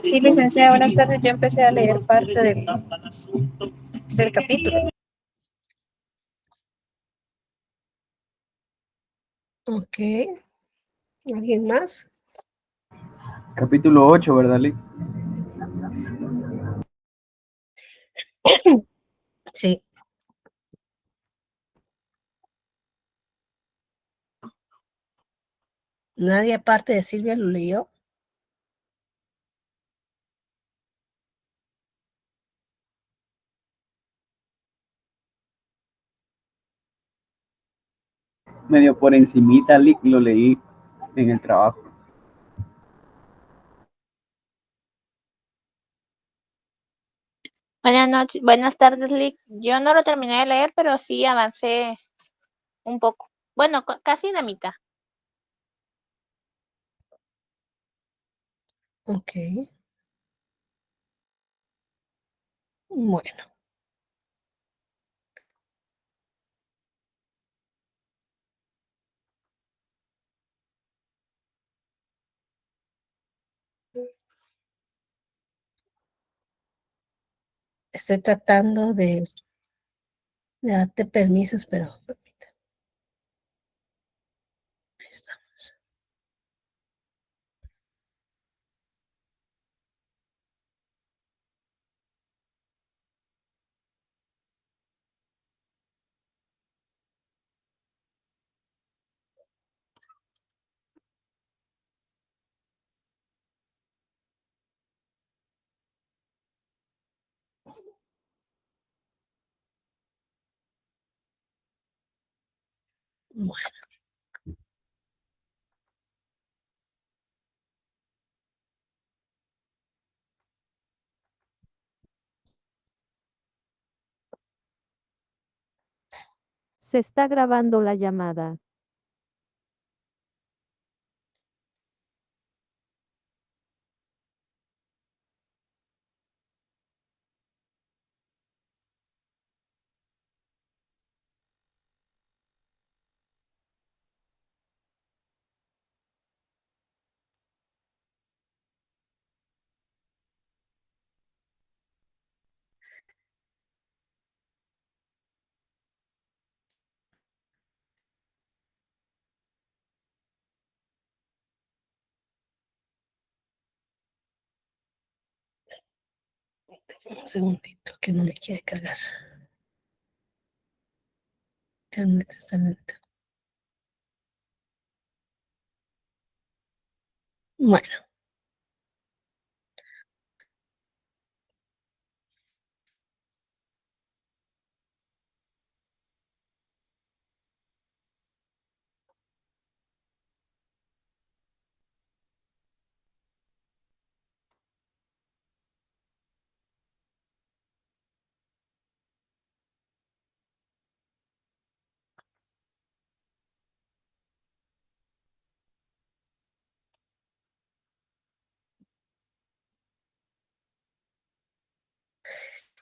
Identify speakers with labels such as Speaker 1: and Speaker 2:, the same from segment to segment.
Speaker 1: Sí, licenciada, buenas tardes. Yo empecé a leer parte del capítulo.
Speaker 2: Ok. ¿Alguien más?
Speaker 3: Capítulo 8, ¿verdad, Lick?
Speaker 2: Sí. Nadie aparte de Silvia lo leyó.
Speaker 3: Medio por encimita, Lick, lo leí en el trabajo.
Speaker 4: Buenas noches, buenas tardes, Lick. Yo no lo terminé de leer, pero sí avancé un poco. Bueno, casi la mitad.
Speaker 2: Ok. Bueno. Estoy tratando de darte permisos, pero permítame. Ahí estamos. Bueno.
Speaker 5: Se está grabando la llamada. Un segundito, que no me quiere cargar. Internet está lento. Bueno.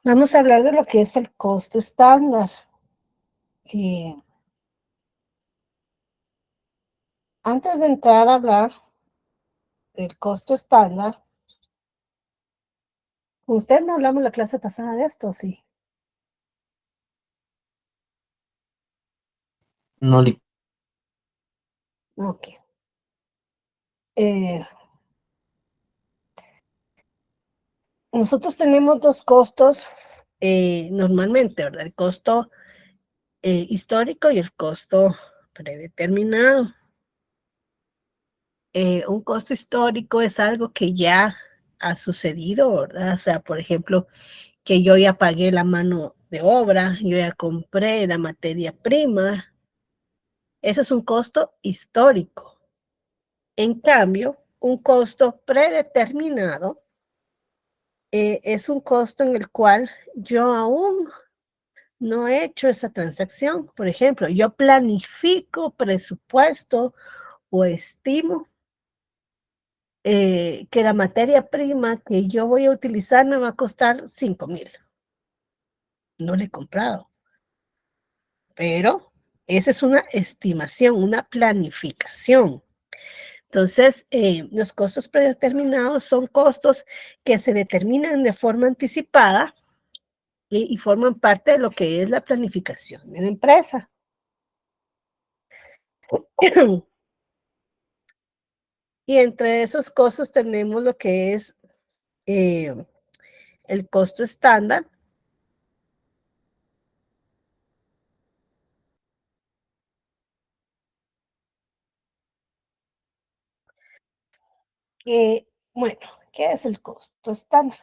Speaker 5: Vamos a hablar de lo que es el costo estándar. Antes de entrar a hablar del costo estándar, usted no hablamos la clase pasada de esto, ¿sí?
Speaker 6: No, Lick.
Speaker 2: Ok. Nosotros tenemos dos costos normalmente, ¿verdad? El costo histórico y el costo predeterminado. Un costo histórico es algo que ya ha sucedido, ¿verdad? O sea, por ejemplo, que yo ya pagué la mano de obra, yo ya compré la materia prima. Ese es un costo histórico. En cambio, un costo predeterminado es un costo en el cual yo aún no he hecho esa transacción. Por ejemplo, yo planifico, presupuesto o estimo que la materia prima que yo voy a utilizar me va a costar 5,000. No la he comprado, pero esa es una estimación, una planificación. Entonces, los costos predeterminados son costos que se determinan de forma anticipada y forman parte de lo que es la planificación de la empresa. Y entre esos costos tenemos lo que es el costo estándar, bueno, ¿qué es el costo estándar?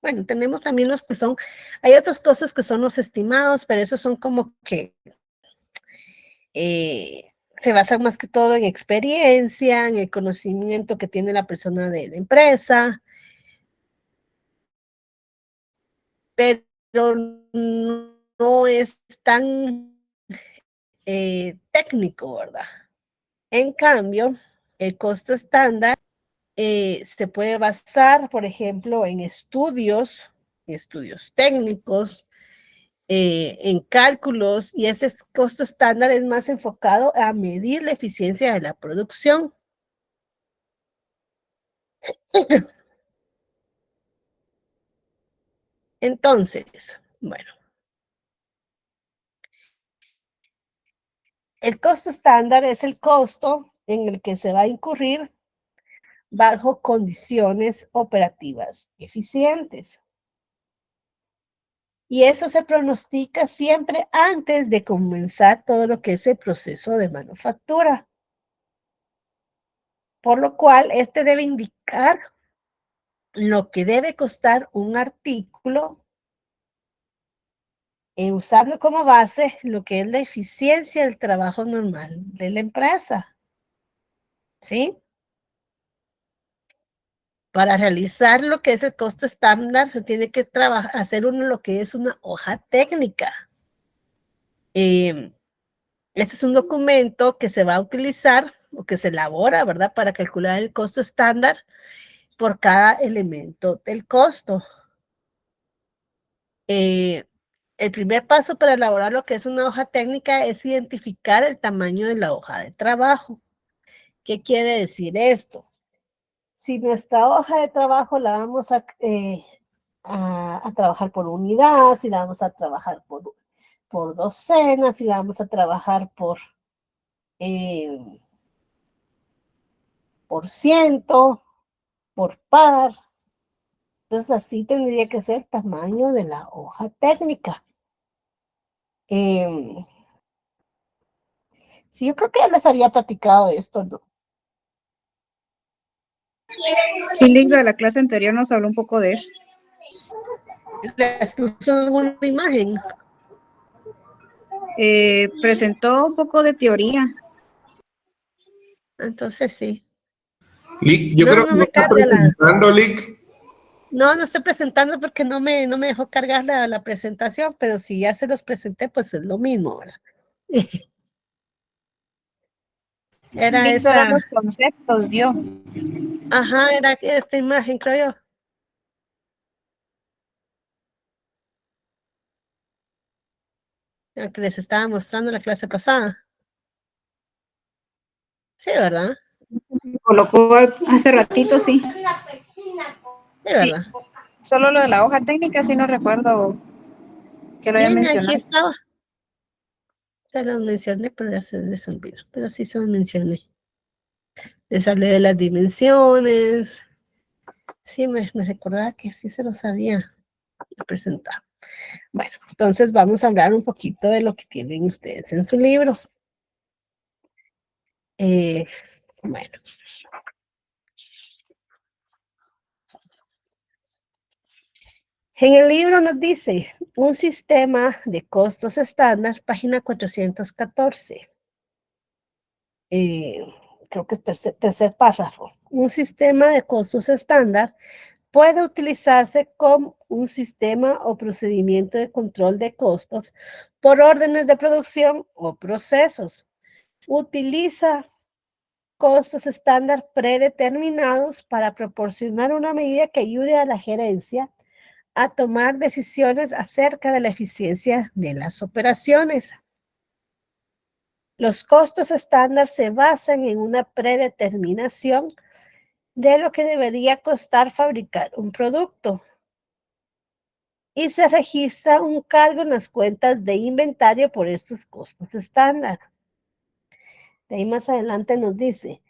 Speaker 2: Bueno, tenemos también los que son, hay otros costos que son los estimados, pero esos son como que se basan más que todo en experiencia, en el conocimiento que tiene la persona de la empresa, pero no es tan técnico, ¿verdad? En cambio, el costo estándar se puede basar, por ejemplo, en estudios técnicos, en cálculos, y ese costo estándar es más enfocado a medir la eficiencia de la producción. Entonces, bueno, el costo estándar es el costo en el que se va a incurrir bajo condiciones operativas eficientes. Y eso se pronostica siempre antes de comenzar todo lo que es el proceso de manufactura. Por lo cual, este debe indicar lo que debe costar un artículo, usando como base lo que es la eficiencia del trabajo normal de la empresa. ¿Sí? Para realizar lo que es el costo estándar, se tiene que hacer lo que es una hoja técnica. Este es un documento que se va a utilizar o que se elabora, ¿verdad? Para calcular el costo estándar por cada elemento del costo. El primer paso para elaborar lo que es una hoja técnica es identificar el tamaño de la hoja de trabajo. ¿Qué quiere decir esto? Si nuestra hoja de trabajo la vamos a trabajar por unidad, si la vamos a trabajar por docenas, si la vamos a trabajar por ciento, por par. Entonces así tendría que ser el tamaño de la hoja técnica. Sí, yo creo que ya les había platicado de esto, ¿no?
Speaker 6: Sí, Linda, la clase anterior nos habló un poco de eso.
Speaker 2: ¿Les puso alguna imagen?
Speaker 6: Presentó un poco de teoría.
Speaker 2: Entonces sí.
Speaker 7: Lick, yo creo que no
Speaker 2: me
Speaker 7: está
Speaker 2: carga
Speaker 7: presentando, Lick.
Speaker 2: No estoy presentando porque no me dejó cargar la presentación, pero si ya se los presenté, pues es lo mismo, ¿verdad? Era
Speaker 1: Vic solo
Speaker 2: esta,
Speaker 1: los conceptos dio.
Speaker 2: ajá, era esta imagen, creo yo. La que les estaba mostrando la clase pasada. Sí, ¿verdad?
Speaker 6: Colocó hace ratito, sí.
Speaker 2: Sí,
Speaker 1: Sí,
Speaker 2: ¿verdad?
Speaker 1: solo lo de la hoja técnica sí no recuerdo que lo haya
Speaker 2: Bien, aquí
Speaker 1: mencionado.
Speaker 2: estaba. Se los mencioné, pero ya se les olvidó. Pero sí se los mencioné. Les hablé de las dimensiones. Sí, me recordaba que sí se los había presentado. Bueno, entonces vamos a hablar un poquito de lo que tienen ustedes en su libro. Bueno. En el libro nos dice un sistema de costos estándar, página 414. Creo que es tercer párrafo. Un sistema de costos estándar puede utilizarse como un sistema o procedimiento de control de costos por órdenes de producción o procesos. Utiliza costos estándar predeterminados para proporcionar una medida que ayude a la gerencia a tomar decisiones acerca de la eficiencia de las operaciones. Los costos estándar se basan en una predeterminación de lo que debería costar fabricar un producto y se registra un cargo en las cuentas de inventario por estos costos estándar. De ahí más adelante nos dice,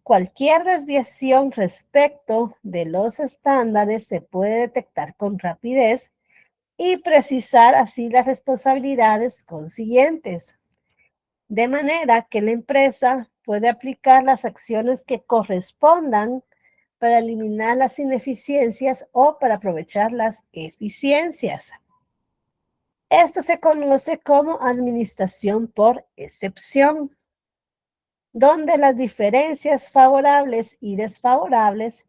Speaker 2: cualquier desviación respecto de los estándares se puede detectar con rapidez y precisar así las responsabilidades consiguientes, de manera que la empresa puede aplicar las acciones que correspondan para eliminar las ineficiencias o para aprovechar las eficiencias. Esto se conoce como administración por excepción, donde las diferencias favorables y desfavorables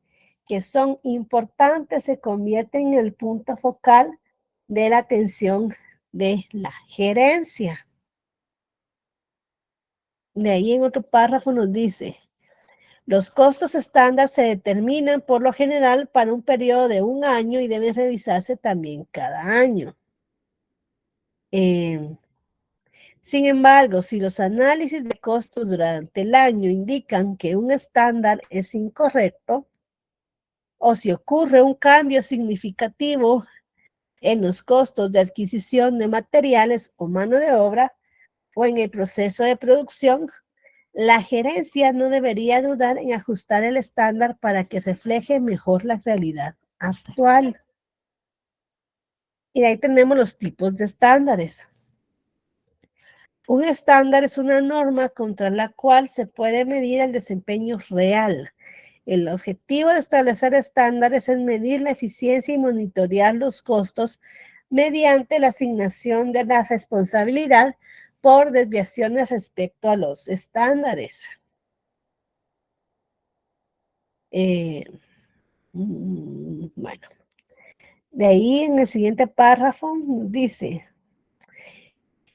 Speaker 2: que son importantes se convierten en el punto focal de la atención de la gerencia. De ahí en otro párrafo nos dice, los costos estándar se determinan por lo general para un periodo de 1 año y deben revisarse también cada año. Sin embargo, si los análisis de costos durante el año indican que un estándar es incorrecto, o si ocurre un cambio significativo en los costos de adquisición de materiales o mano de obra, o en el proceso de producción, la gerencia no debería dudar en ajustar el estándar para que refleje mejor la realidad actual. Y ahí tenemos los tipos de estándares. Un estándar es una norma contra la cual se puede medir el desempeño real. El objetivo de establecer estándares es medir la eficiencia y monitorear los costos mediante la asignación de la responsabilidad por desviaciones respecto a los estándares. Bueno, de ahí en el siguiente párrafo dice,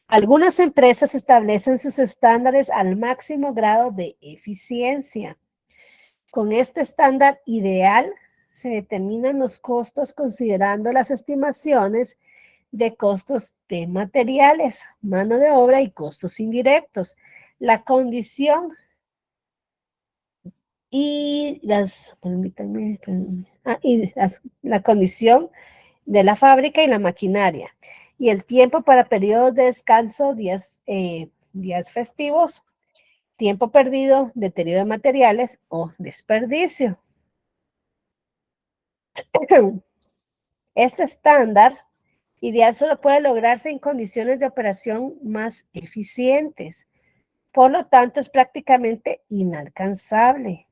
Speaker 2: algunas empresas establecen sus estándares al máximo grado de eficiencia. Con este estándar ideal se determinan los costos considerando las estimaciones de costos de materiales, mano de obra y costos indirectos. La condición y la condición de la fábrica y la maquinaria, y el tiempo para periodos de descanso, días festivos, tiempo perdido, deterioro de materiales o desperdicio. Este estándar ideal solo puede lograrse en condiciones de operación más eficientes. Por lo tanto, es prácticamente inalcanzable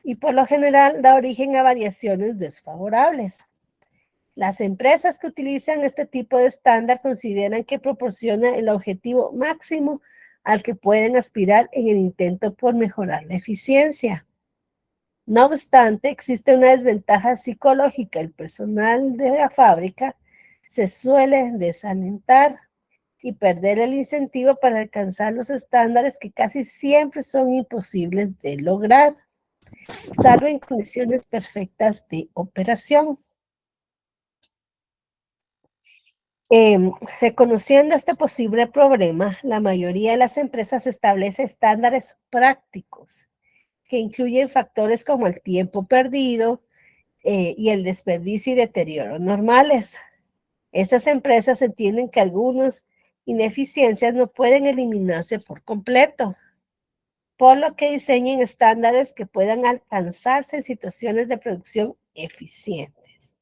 Speaker 2: y por lo general da origen a variaciones desfavorables. Las empresas que utilizan este tipo de estándar consideran que proporciona el objetivo máximo al que pueden aspirar en el intento por mejorar la eficiencia. No obstante, existe una desventaja psicológica. El personal de la fábrica se suele desalentar y perder el incentivo para alcanzar los estándares que casi siempre son imposibles de lograr, salvo en condiciones perfectas de operación. Reconociendo este posible problema, la mayoría de las empresas establece estándares prácticos que incluyen factores como el tiempo perdido y el desperdicio y deterioro normales. Estas empresas entienden que algunas ineficiencias no pueden eliminarse por completo, por lo que diseñan estándares que puedan alcanzarse en situaciones de producción eficientes.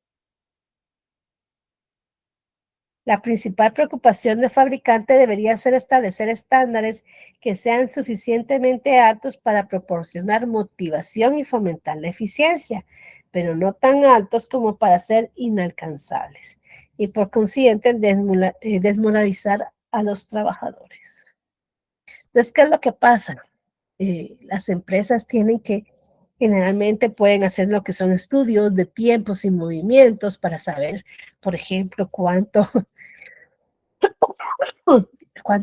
Speaker 2: La principal preocupación del fabricante debería ser establecer estándares que sean suficientemente altos para proporcionar motivación y fomentar la eficiencia, pero no tan altos como para ser inalcanzables y por consiguiente desmoralizar a los trabajadores. Entonces, ¿qué es lo que pasa? Las empresas tienen que, generalmente pueden hacer lo que son estudios de tiempos y movimientos para saber, por ejemplo, cuánto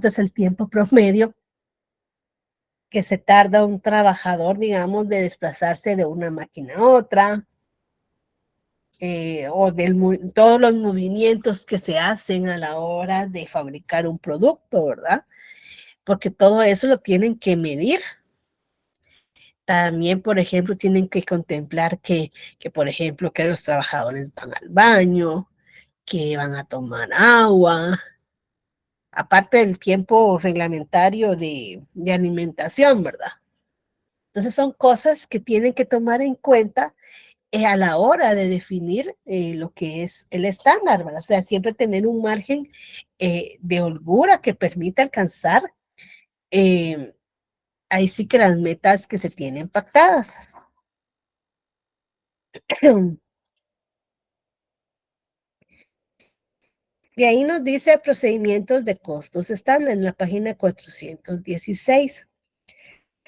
Speaker 2: es el tiempo promedio que se tarda un trabajador, digamos, de desplazarse de una máquina a otra, o todos los movimientos que se hacen a la hora de fabricar un producto, ¿verdad? porque todo eso lo tienen que medir. También, por ejemplo, tienen que contemplar por ejemplo, que los trabajadores van al baño, que van a tomar agua, aparte del tiempo reglamentario de alimentación, ¿verdad? Entonces son cosas que tienen que tomar en cuenta a la hora de definir lo que es el estándar, ¿verdad? O sea, siempre tener un margen de holgura que permita alcanzar ahí sí que las metas que se tienen pactadas. Y ahí nos dice procedimientos de costos estándar en la página 416.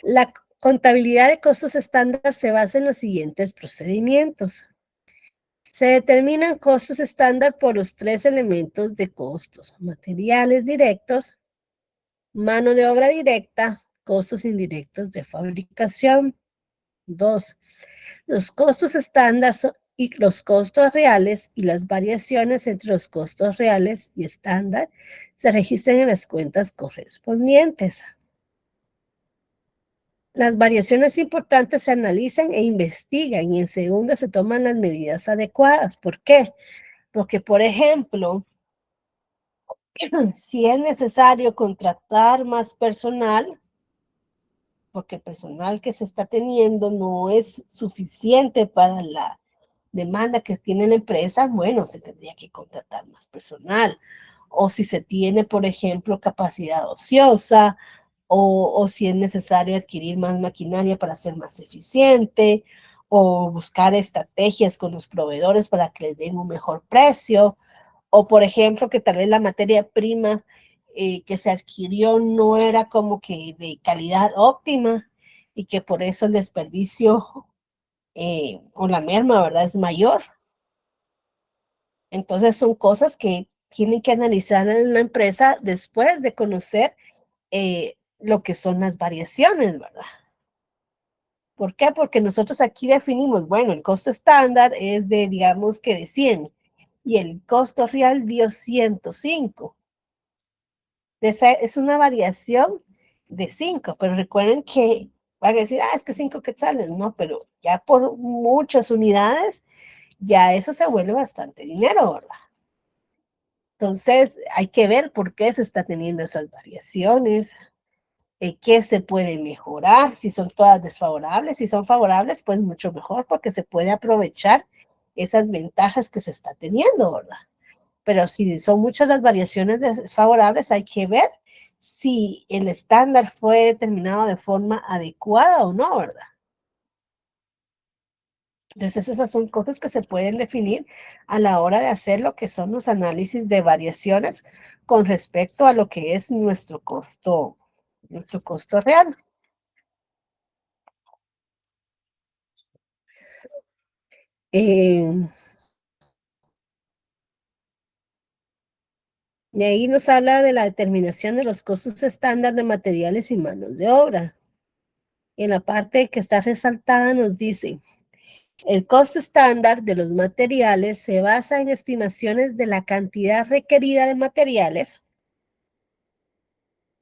Speaker 2: La contabilidad de costos estándar se basa en los siguientes procedimientos. Se determinan costos estándar por los 3 elementos de costos: materiales directos, mano de obra directa, costos indirectos de fabricación. 2. Los costos estándar y los costos reales y las variaciones entre los costos reales y estándar se registran en las cuentas correspondientes. Las variaciones importantes se analizan e investigan y en segunda se toman las medidas adecuadas. ¿Por qué? Porque, por ejemplo, si es necesario contratar más personal, porque el personal que se está teniendo no es suficiente para la demanda que tiene la empresa, bueno, se tendría que contratar más personal. O si se tiene, por ejemplo, capacidad ociosa, o si es necesario adquirir más maquinaria para ser más eficiente, o buscar estrategias con los proveedores para que les den un mejor precio, o por ejemplo, que tal vez la materia prima que se adquirió no era como que de calidad óptima y que por eso el desperdicio o la merma, ¿verdad?, es mayor. Entonces son cosas que tienen que analizar en la empresa después de conocer lo que son las variaciones, ¿verdad? ¿Por qué? Porque nosotros aquí definimos, bueno, el costo estándar es de, digamos que de 100 y el costo real dio 105. Es una variación de 5, pero recuerden que van a decir, es que 5 quetzales, no, pero ya por muchas unidades, ya eso se vuelve bastante dinero, ¿verdad? Entonces, hay que ver por qué se está teniendo esas variaciones, qué se puede mejorar, si son todas desfavorables, si son favorables, pues mucho mejor, porque se puede aprovechar esas ventajas que se está teniendo, ¿verdad? Pero si son muchas las variaciones desfavorables, hay que ver si el estándar fue determinado de forma adecuada o no, ¿verdad? Entonces, esas son cosas que se pueden definir a la hora de hacer lo que son los análisis de variaciones con respecto a lo que es nuestro costo real. Y ahí nos habla de la determinación de los costos estándar de materiales y manos de obra. Y en la parte que está resaltada nos dice: el costo estándar de los materiales se basa en estimaciones de la cantidad requerida de materiales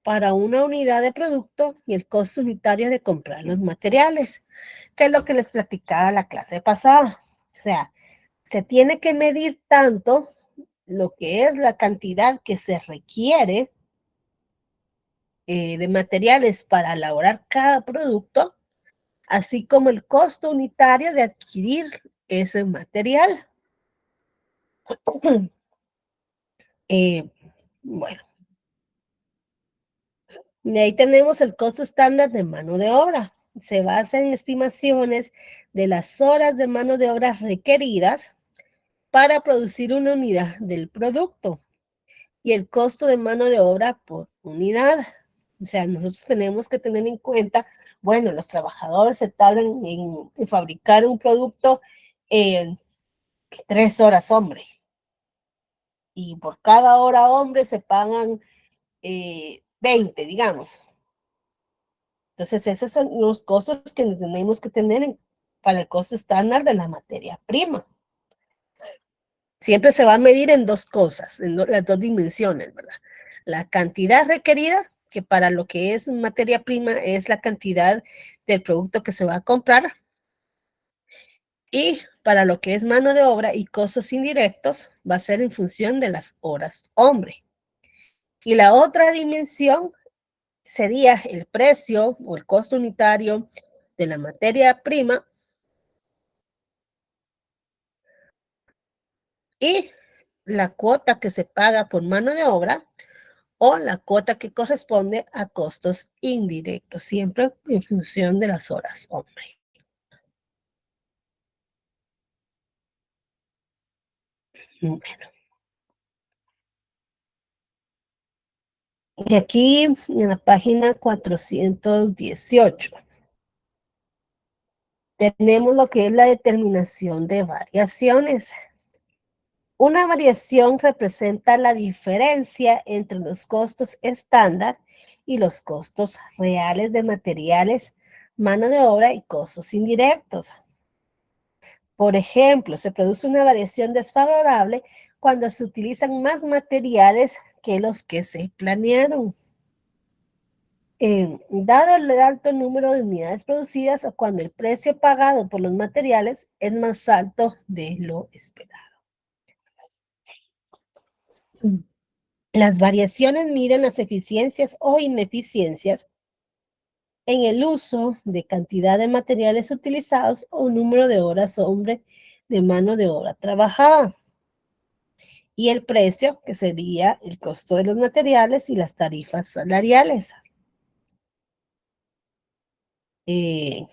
Speaker 2: para una unidad de producto y el costo unitario de comprar los materiales, que es lo que les platicaba la clase pasada. O sea, se tiene que medir tanto lo que es la cantidad que se requiere de materiales para elaborar cada producto, así como el costo unitario de adquirir ese material. Bueno, y ahí tenemos el costo estándar de mano de obra. Se basa en estimaciones de las horas de mano de obra requeridas para producir una unidad del producto y el costo de mano de obra por unidad. O sea, nosotros tenemos que tener en cuenta, bueno, los trabajadores se tardan en fabricar un producto en 3 horas, hombre. Y por cada hora, hombre, se pagan 20, digamos. Entonces, esos son los costos que tenemos que tener para el costo estándar de la materia prima. Siempre se va a medir en dos cosas, en las dos dimensiones, ¿verdad? La cantidad requerida, que para lo que es materia prima es la cantidad del producto que se va a comprar, y para lo que es mano de obra y costos indirectos va a ser en función de las horas hombre. Y la otra dimensión sería el precio o el costo unitario de la materia prima y la cuota que se paga por mano de obra o la cuota que corresponde a costos indirectos, siempre en función de las horas hombre. Bueno. Y aquí en la página 418 tenemos lo que es la determinación de variaciones. Una variación representa la diferencia entre los costos estándar y los costos reales de materiales, mano de obra y costos indirectos. Por ejemplo, se produce una variación desfavorable cuando se utilizan más materiales que los que se planearon. Dado el alto número de unidades producidas o cuando el precio pagado por los materiales es más alto de lo esperado. Las variaciones miden las eficiencias o ineficiencias en el uso de cantidad de materiales utilizados o número de horas hombre de mano de obra trabajada. Y el precio, que sería el costo de los materiales y las tarifas salariales. De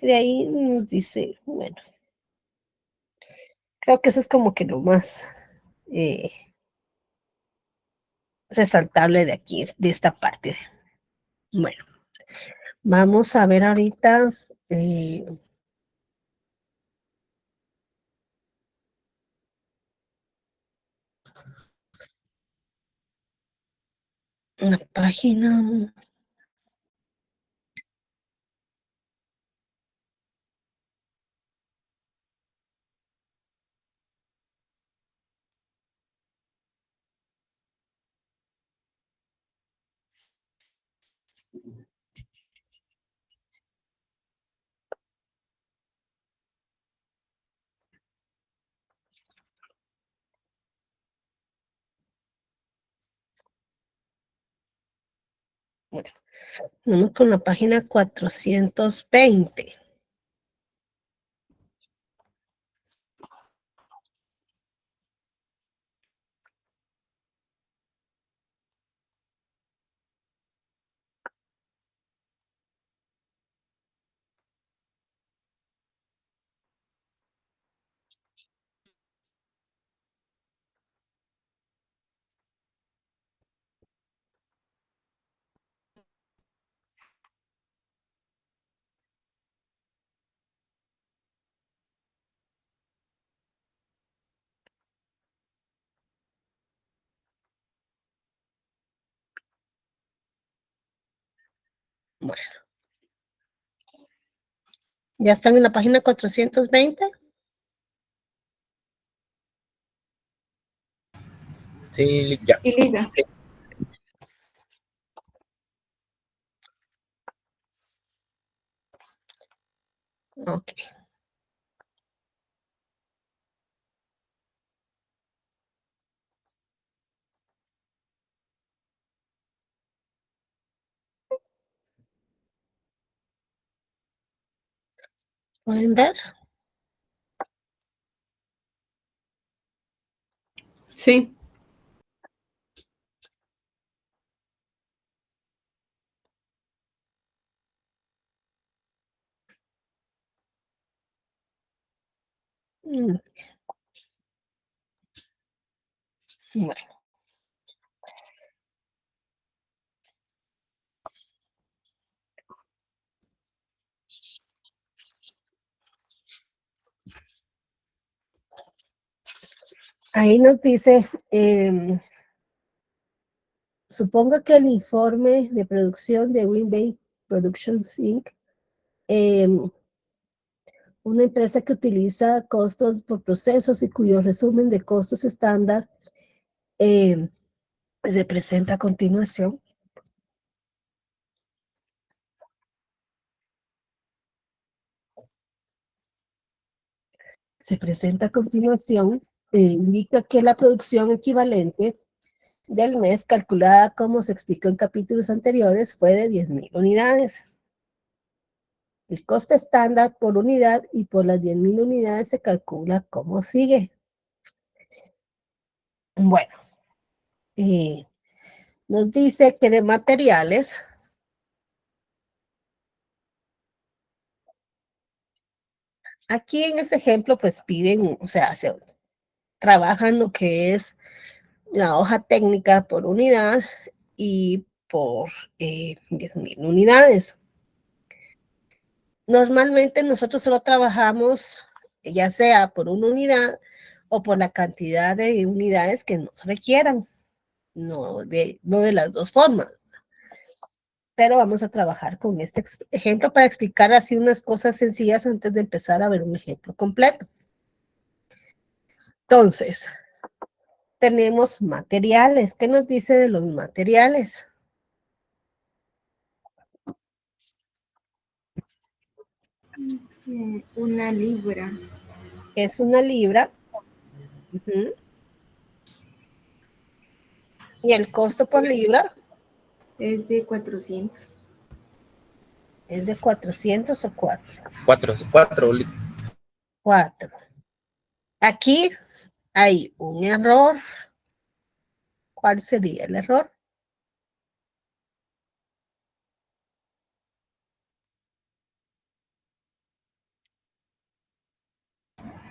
Speaker 2: ahí nos dice, bueno, creo que eso es como que lo más resaltable de aquí, de esta parte. Bueno, vamos a ver ahorita la página. Bueno, vamos con la página 420. Bueno, ¿ya están en la página 420?
Speaker 8: Sí, ya.
Speaker 6: Sí, Lida.
Speaker 2: Ok. ¿Pueden ver?
Speaker 1: Sí.
Speaker 2: Mm, Bueno, ahí nos dice, supongo que el informe de producción de Green Bay Productions Inc., una empresa que utiliza costos por procesos y cuyo resumen de costos estándar Se presenta a continuación. Se presenta a continuación, indica que la producción equivalente del mes, calculada como se explicó en capítulos anteriores, fue de 10,000 unidades. El coste estándar por unidad y por las 10,000 unidades se calcula como sigue. Bueno, nos dice que de materiales, aquí en este ejemplo, pues piden, o sea, se trabajan lo que es la hoja técnica por unidad y por 10,000 unidades. Normalmente nosotros solo trabajamos ya sea por una unidad o por la cantidad de unidades que nos requieran, no de las dos formas. Pero vamos a trabajar con este ejemplo para explicar así unas cosas sencillas antes de empezar a ver un ejemplo completo. Entonces, tenemos materiales. ¿Qué nos dice de los materiales?
Speaker 9: Una libra.
Speaker 2: Es una libra. ¿Y el costo por libra?
Speaker 9: Es de 400.
Speaker 2: ¿Es de 400 o 4?
Speaker 8: 4 Lick.
Speaker 2: 4. Aquí hay un error. ¿Cuál sería el error?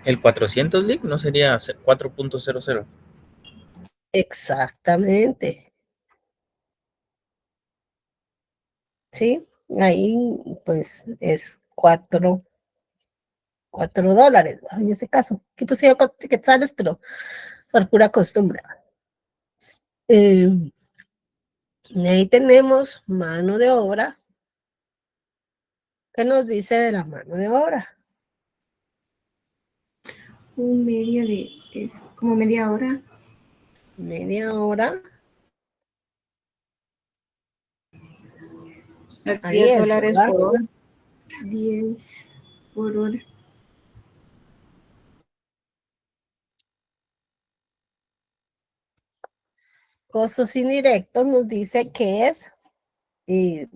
Speaker 8: El 400 Lick no sería 4.00.
Speaker 2: Exactamente. ¿Sí? Ahí pues es 4 dólares, ¿no? En ese caso. Aquí pusieron quetzales, pero por pura costumbre. Y ahí tenemos mano de obra. ¿Qué nos dice de la mano de obra?
Speaker 9: Es como media hora.
Speaker 2: Media hora.
Speaker 6: A
Speaker 2: A
Speaker 6: 10
Speaker 2: 10,
Speaker 6: dólares
Speaker 2: ¿verdad?
Speaker 6: por hora.
Speaker 9: 10 por hora.
Speaker 2: Costos indirectos nos dice que es el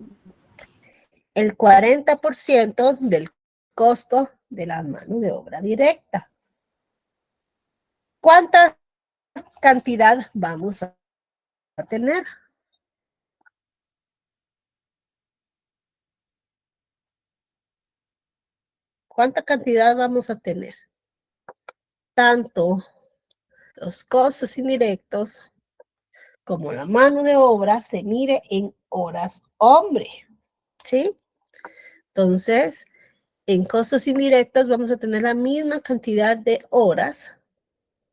Speaker 2: 40% del costo de la mano de obra directa. ¿Cuánta cantidad vamos a tener? ¿Cuánta cantidad vamos a tener? Tanto los costos indirectos como la mano de obra se mide en horas hombre, ¿sí? Entonces, en costos indirectos vamos a tener la misma cantidad de horas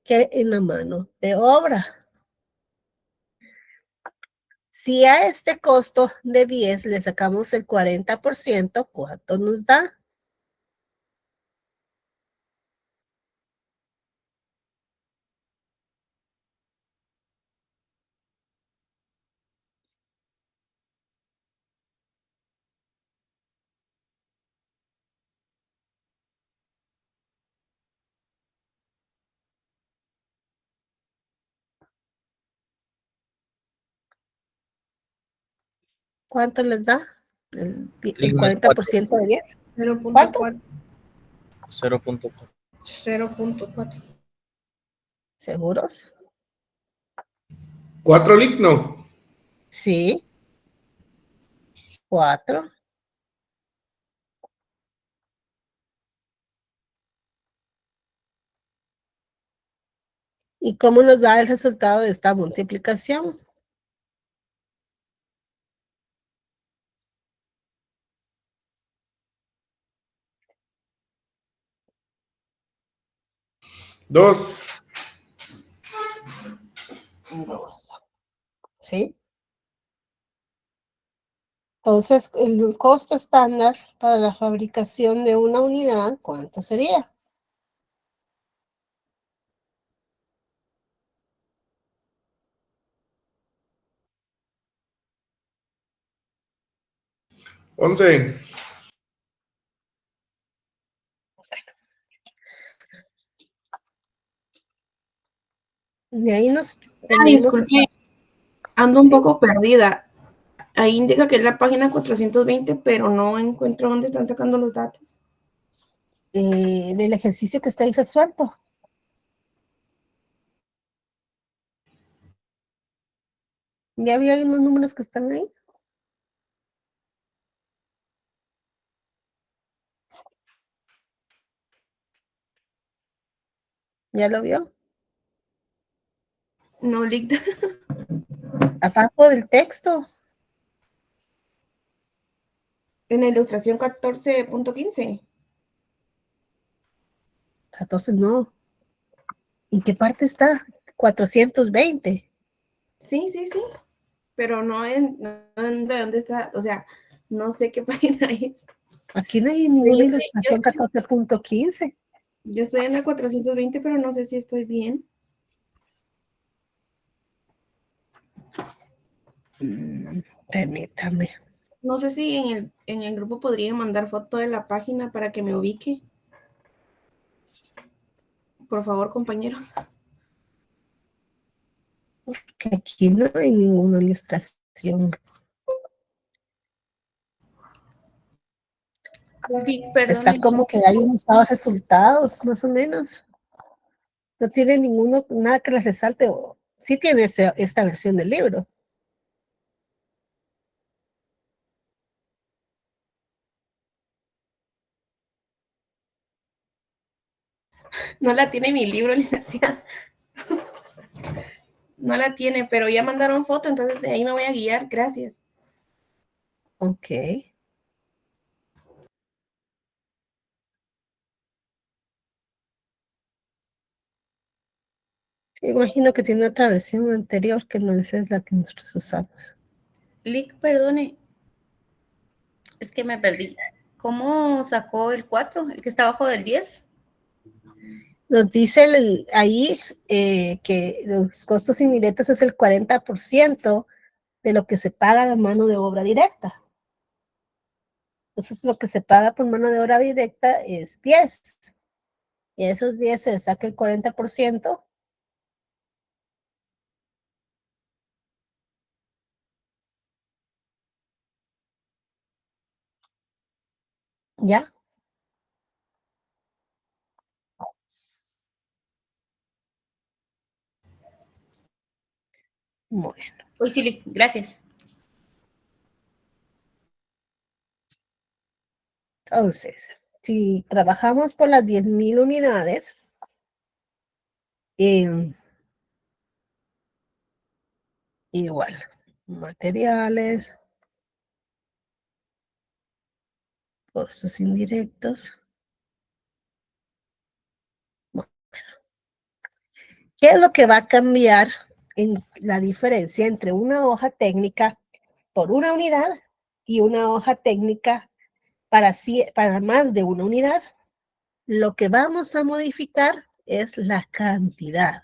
Speaker 2: que en la mano de obra. Si a este costo de 10 le sacamos el 40%, ¿cuánto nos da? ¿Cuánto les da? El
Speaker 8: Lick no es 4.
Speaker 2: 40% de 10.
Speaker 9: 0.4.
Speaker 8: 0.4.
Speaker 9: 0.4.
Speaker 2: ¿Seguros?
Speaker 7: 4 Lick, no.
Speaker 2: Sí. 4. ¿Y cómo nos da el resultado de esta multiplicación?
Speaker 7: Dos.
Speaker 2: 2. ¿Sí? Entonces, el costo estándar para la fabricación de una unidad, ¿cuánto sería?
Speaker 7: 11.
Speaker 2: De ahí nos
Speaker 9: Ah,
Speaker 2: tenemos...
Speaker 9: disculpe, ando un
Speaker 2: Sí.
Speaker 9: poco perdida. Ahí indica que es la página 420, pero no encuentro dónde están sacando los datos.
Speaker 2: Del ejercicio que está ahí resuelto. ¿Ya había unos números que están ahí? ¿Ya lo vio?
Speaker 9: No, Lic,
Speaker 2: Abajo del texto.
Speaker 9: en la ilustración 14.15.
Speaker 2: 14 no. ¿En qué parte está? 420.
Speaker 9: Sí, sí, sí. Pero no en de dónde está, o sea, no sé qué página es.
Speaker 2: Aquí no hay
Speaker 9: Sí,
Speaker 2: ninguna
Speaker 9: yo
Speaker 2: ilustración 14.15.
Speaker 9: Yo estoy en la 420, pero no sé si estoy bien.
Speaker 2: Permítame.
Speaker 9: No sé si en el grupo podría mandar foto de la página para que me ubique. Por favor, compañeros.
Speaker 2: Que aquí no hay ninguna ilustración.
Speaker 9: Lic,
Speaker 2: Está
Speaker 9: perdone.
Speaker 2: como que hay un estado de resultados, más o menos. No tiene ninguno, nada que les resalte. O sí tiene esta versión del libro.
Speaker 9: No la tiene mi libro, licenciada. No la tiene, pero ya mandaron foto, entonces de ahí me voy a guiar. Gracias.
Speaker 2: Ok. Imagino que tiene otra versión anterior que no esa es la que nosotros usamos.
Speaker 9: Lic, perdone. Es que me perdí. ¿Cómo sacó el 4, el que está abajo del 10?
Speaker 2: Nos dice ahí que los costos indirectos es el 40% de lo que se paga de mano de obra directa. Entonces, lo que se paga por mano de obra directa es 10. Y a esos 10 se saca el 40%. ¿Ya? Bueno.
Speaker 9: Uy, sí, Lic, gracias.
Speaker 2: Entonces, si trabajamos por las 10,000 unidades, igual, materiales, costos indirectos. Bueno, ¿qué es lo que va a cambiar en la diferencia entre una hoja técnica por una unidad y una hoja técnica para más de una unidad? Lo que vamos a modificar es la cantidad,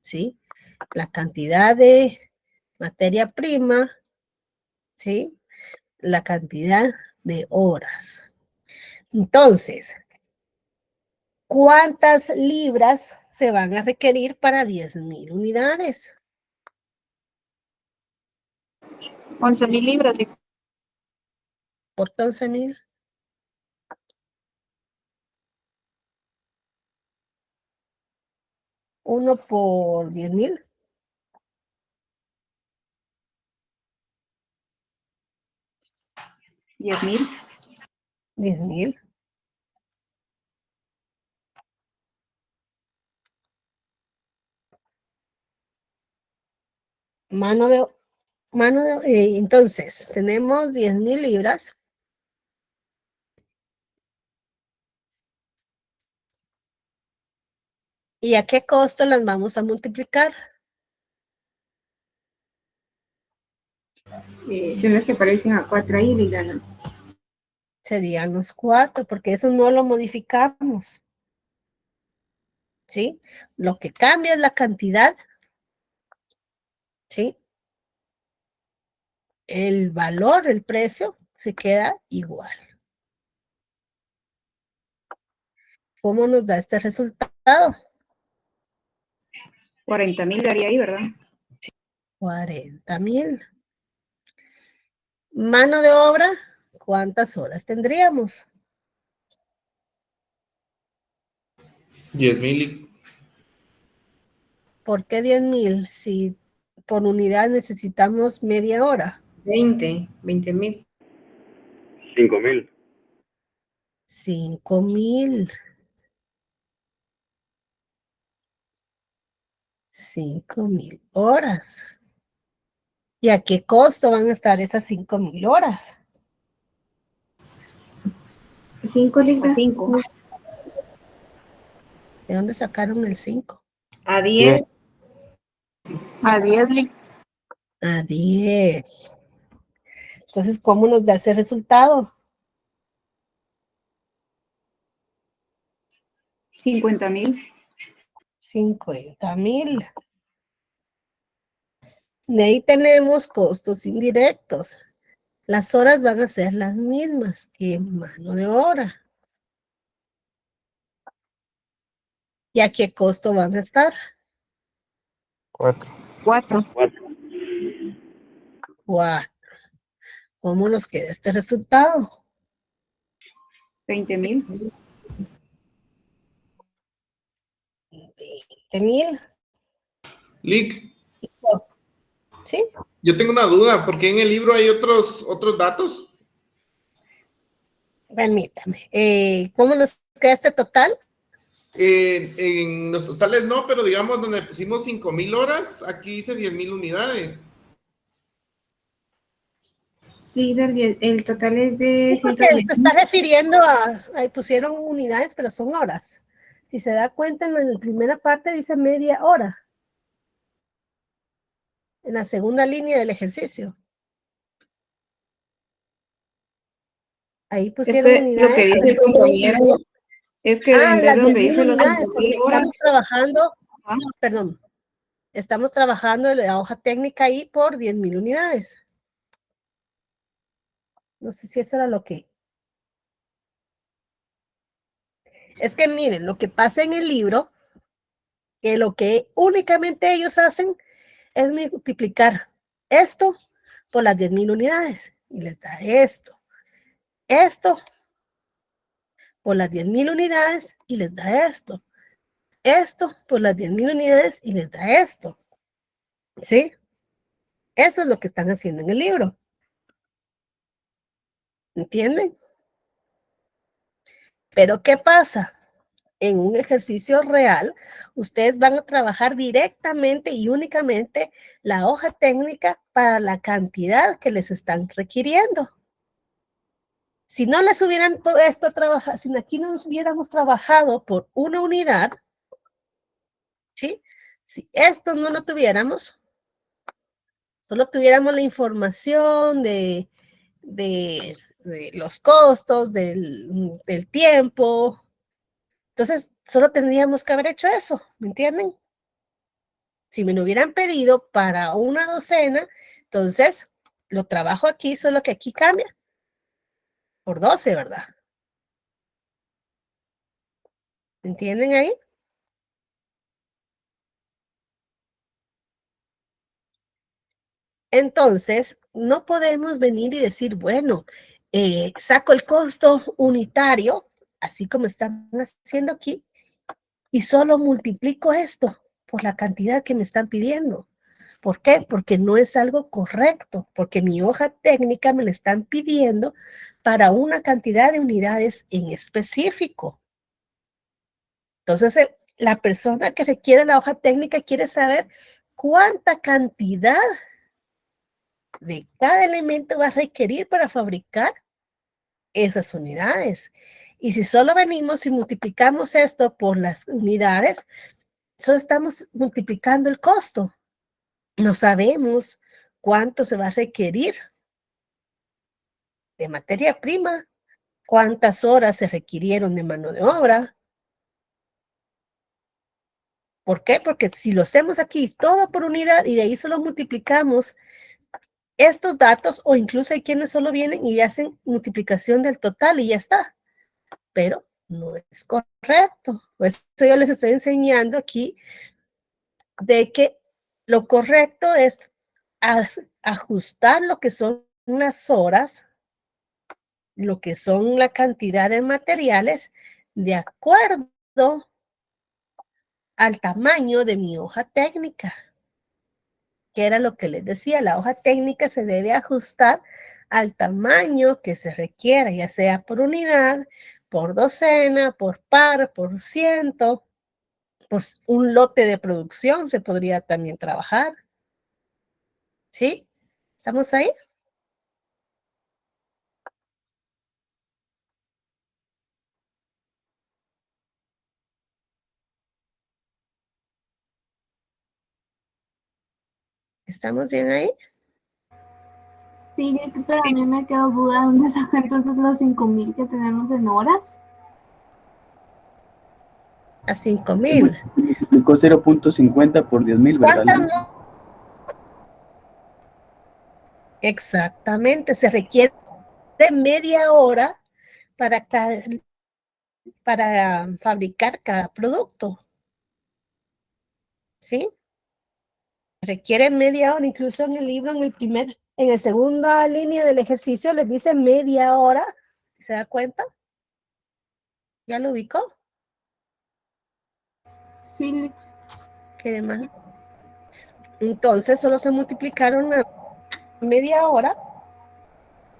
Speaker 2: ¿sí? La cantidad de materia prima, ¿sí? La cantidad de horas. Entonces, ¿cuántas libras se van a requerir para 10,000 unidades?
Speaker 1: 11,000 libras.
Speaker 2: ¿Por qué 11,000? ¿1 por 10,000?
Speaker 6: 10,000.
Speaker 2: 10,000. Entonces, tenemos 10,000 libras. ¿Y a qué costo las vamos a multiplicar?
Speaker 9: Son las que aparecen a 4 ahí, Ligana.
Speaker 2: Serían los 4, porque eso no lo modificamos. ¿Sí? Lo que cambia es la cantidad, ¿sí? El valor, el precio, se queda igual. ¿Cómo nos da este resultado?
Speaker 6: 40,000 daría ahí, ¿verdad?
Speaker 2: 40,000. Mano de obra, ¿cuántas horas tendríamos?
Speaker 7: 10,000.
Speaker 2: ¿Por qué 10,000? Si por unidad necesitamos media hora.
Speaker 1: 20,000.
Speaker 3: 5,000.
Speaker 2: 5,000. 5,000 horas. ¿Y a qué costo van a estar esas 5,000 horas?
Speaker 1: 5,
Speaker 6: A
Speaker 1: Ligda.
Speaker 6: 5.
Speaker 2: ¿De dónde sacaron el 5?
Speaker 1: A 10.
Speaker 4: A 10, Lick.
Speaker 2: A 10. Entonces, ¿cómo nos da ese resultado?
Speaker 6: 50,000.
Speaker 2: 50,000. De ahí tenemos costos indirectos. Las horas van a ser las mismas que mano de obra. ¿Y a qué costo van a estar?
Speaker 8: 4.
Speaker 4: 4.
Speaker 2: 4. ¿Cómo nos queda este resultado?
Speaker 6: 20,000.
Speaker 2: 20,000.
Speaker 7: Lick,
Speaker 2: ¿Sí?
Speaker 7: yo tengo una duda, porque en el libro hay otros datos.
Speaker 2: Permítame. ¿Cómo nos queda este total?
Speaker 7: En los totales no, pero digamos donde pusimos 5,000 horas, aquí dice 10,000 unidades.
Speaker 1: Ligda, el total es de
Speaker 2: Es porque
Speaker 1: 110.
Speaker 2: te está refiriendo ahí pusieron unidades, pero son horas. Si se da cuenta, en la primera parte dice media hora. En la segunda línea del ejercicio. Ahí
Speaker 6: Es
Speaker 2: pusieron
Speaker 6: que
Speaker 2: unidades.
Speaker 6: lo que dice el compañero es que en vez
Speaker 2: las
Speaker 6: de donde
Speaker 2: 10,000
Speaker 6: dice los
Speaker 2: unidades, porque
Speaker 6: 5,000 horas,
Speaker 2: estamos trabajando,
Speaker 6: ajá,
Speaker 2: perdón, estamos trabajando en la hoja técnica ahí por 10,000 unidades. No sé si eso era lo que... Es que miren, lo que pasa en el libro, que lo que únicamente ellos hacen es multiplicar esto por las 10,000 unidades y les da esto. Esto por las 10,000 unidades y les da esto. Esto por las 10,000 unidades y les da esto. ¿Sí? Eso es lo que están haciendo en el libro. ¿Entienden? Pero ¿qué pasa? En un ejercicio real, ustedes van a trabajar directamente y únicamente la hoja técnica para la cantidad que les están requiriendo. Si no les hubieran puesto a trabajar, si aquí no nos hubiéramos trabajado por una unidad, ¿sí? Si esto no lo tuviéramos, solo tuviéramos la información de los costos, del tiempo, entonces solo tendríamos que haber hecho eso, ¿me entienden? Si me lo hubieran pedido para una docena, entonces lo trabajo aquí, solo que aquí cambia por 12, ¿verdad? ¿Entienden ahí? Entonces, no podemos venir y decir, bueno, saco el costo unitario, así como están haciendo aquí, y solo multiplico esto por la cantidad que me están pidiendo. ¿Por qué? Porque no es algo correcto, porque mi hoja técnica me la están pidiendo para una cantidad de unidades en específico. Entonces, la persona que requiere la hoja técnica quiere saber cuánta cantidad de cada elemento va a requerir para fabricar esas unidades. Y si solo venimos y multiplicamos esto por las unidades, solo estamos multiplicando el costo. No sabemos cuánto se va a requerir de materia prima, cuántas horas se requirieron de mano de obra. ¿Por qué? Porque si lo hacemos aquí todo por unidad y de ahí solo multiplicamos estos datos, o incluso hay quienes solo vienen y hacen multiplicación del total y ya está, pero no es correcto. Pues yo les estoy enseñando aquí de que lo correcto es ajustar lo que son las horas, lo que son la cantidad de materiales, de acuerdo al tamaño de mi hoja técnica, que era lo que les decía, la hoja técnica se debe ajustar al tamaño que se requiera, ya sea por unidad, por docena, por par, por ciento, pues un lote de producción se podría también trabajar. ¿Sí? ¿Estamos ahí? ¿Estamos bien ahí?
Speaker 10: Sí, pero a
Speaker 1: Sí.
Speaker 10: mí me quedó duda dónde saca entonces los 5,000 que tenemos en horas.
Speaker 2: A 5,000.
Speaker 3: Explicó 0.50 por 10,000, ¿verdad?
Speaker 2: ¿Cuántas? Exactamente, se requiere de media hora para fabricar cada producto. ¿Sí? Requiere media hora, incluso en el libro, en la segunda línea del ejercicio les dice media hora. ¿Se da cuenta? ¿Ya lo ubicó?
Speaker 10: Sí,
Speaker 2: ¿Qué demás? Entonces solo se multiplicaron a media hora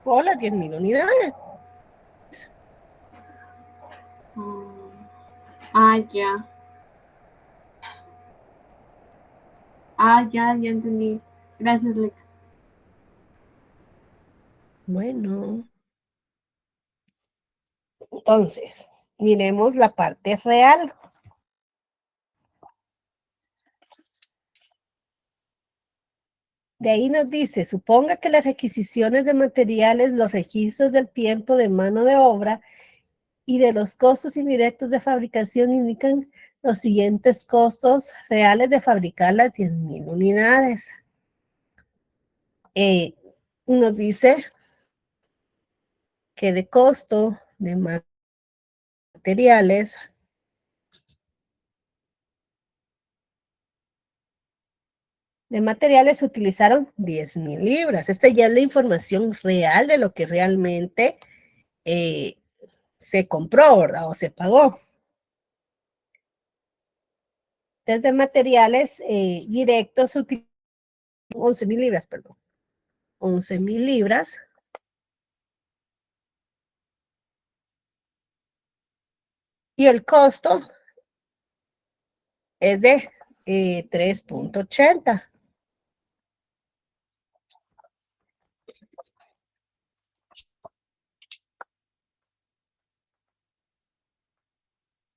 Speaker 2: por las 10,000 unidades.
Speaker 10: ya. Ya entendí. Gracias, Lick.
Speaker 2: Bueno. Entonces, miremos la parte real. De ahí nos dice, suponga que las requisiciones de materiales, los registros del tiempo de mano de obra y de los costos indirectos de fabricación indican los siguientes costos reales de fabricar las 10,000 unidades. Nos dice que de costo de materiales se utilizaron 10,000 libras. Esta ya es la información real de lo que realmente se compró, ¿verdad? O se pagó. Desde materiales directos se utilizan 11,000 libras, perdón. 11,000 libras. Y el costo es de 3.80.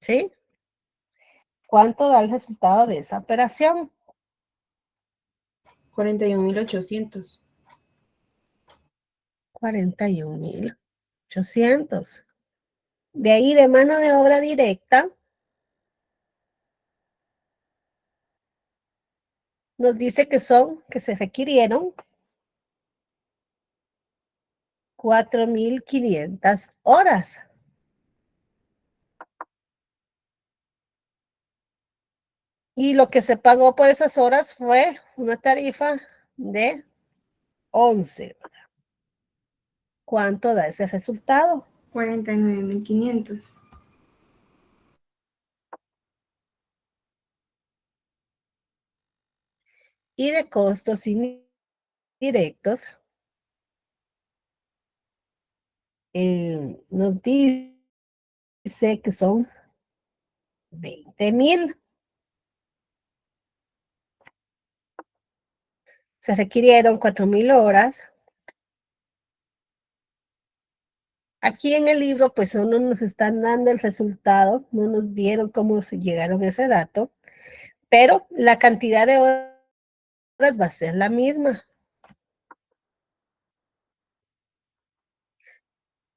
Speaker 2: ¿Sí? ¿Cuánto da el resultado de esa operación?
Speaker 9: 41,800.
Speaker 2: 41,800. De ahí de mano de obra directa, nos dice que se requirieron 4,500 horas. Y lo que se pagó por esas horas fue una tarifa de 11. ¿Cuánto da ese resultado?
Speaker 9: 49,500.
Speaker 2: Y de costos indirectos, nos dice que son 20,000. Se requirieron 4,000 horas. Aquí en el libro, pues solo nos están dando el resultado, no nos dieron cómo se llegaron a ese dato, pero la cantidad de horas va a ser la misma.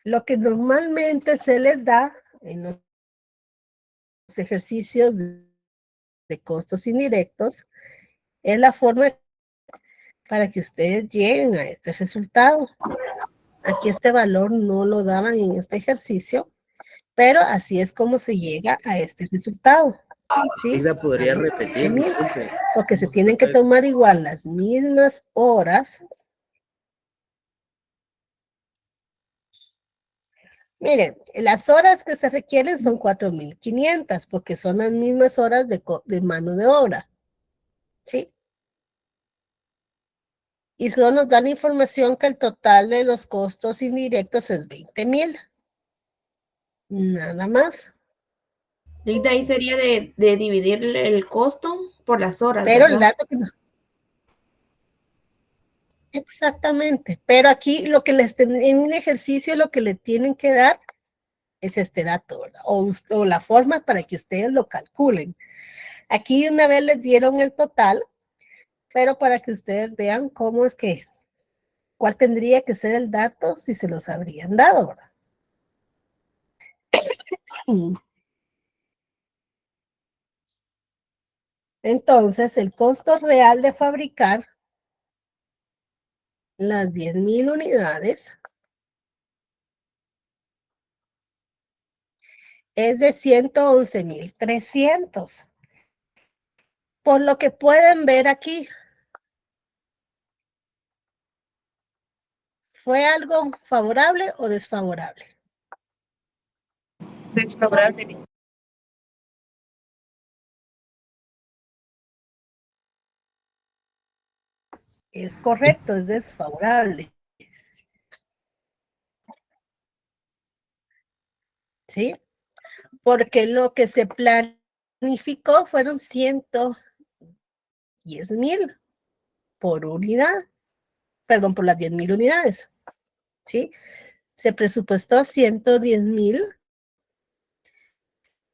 Speaker 2: Lo que normalmente se les da en los ejercicios de costos indirectos es la forma para que ustedes lleguen a este resultado. Aquí este valor no lo daban en este ejercicio, pero así es como se llega a este resultado. ¿Sí?
Speaker 8: Ida, ¿podría
Speaker 2: A los
Speaker 8: repetir?
Speaker 2: 20,000,
Speaker 8: Disculpe.
Speaker 2: porque se
Speaker 8: ¿Cómo
Speaker 2: tienen que
Speaker 8: saca esto?
Speaker 2: tomar igual las mismas horas. Miren, las horas que se requieren son 4,500, porque son las mismas horas de mano de obra. ¿Sí? Y solo nos dan información que el total de los costos indirectos es 20,000. Nada más.
Speaker 9: Y de ahí sería de dividir el costo por las horas,
Speaker 2: Pero el
Speaker 9: ¿verdad?
Speaker 2: dato que exactamente. Pero aquí lo que en un ejercicio lo que le tienen que dar es este dato, ¿verdad? O la forma para que ustedes lo calculen. Aquí una vez les dieron el total, pero para que ustedes vean cómo es que, cuál tendría que ser el dato si se los habrían dado, ¿verdad? Entonces, el costo real de fabricar las 10,000 unidades es de 111,300. Por lo que pueden ver aquí, ¿fue algo favorable o desfavorable?
Speaker 1: Desfavorable.
Speaker 2: Es correcto, es desfavorable. ¿Sí? Porque lo que se planificó fueron 110,000 por unidad, perdón, por las 10,000 unidades. ¿Sí? Se presupuestó 110,000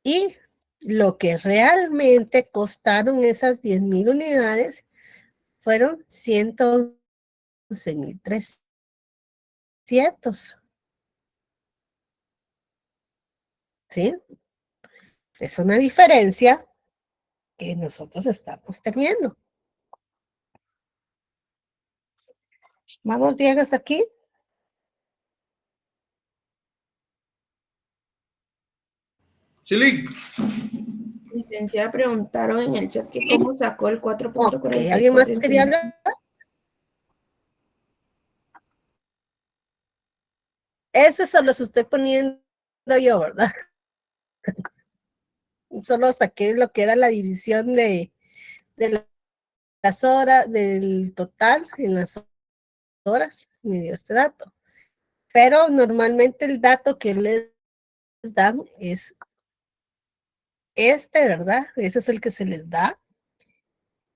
Speaker 2: y lo que realmente costaron esas 10,000 unidades fueron 111,300. ¿Sí? Es una diferencia que nosotros estamos teniendo. ¿Vamos bien hasta aquí?
Speaker 7: Chili,
Speaker 9: Licenciada, preguntaron en el chat que cómo sacó el
Speaker 2: Ok,
Speaker 9: 4.44
Speaker 2: ¿alguien más
Speaker 9: en
Speaker 2: quería
Speaker 9: primer.
Speaker 2: hablar? Ese solo se estoy poniendo yo, ¿verdad? Solo saqué lo que era la división de las horas, del total en las horas, me dio este dato. Pero normalmente el dato que les dan es este, ¿verdad? Ese es el que se les da.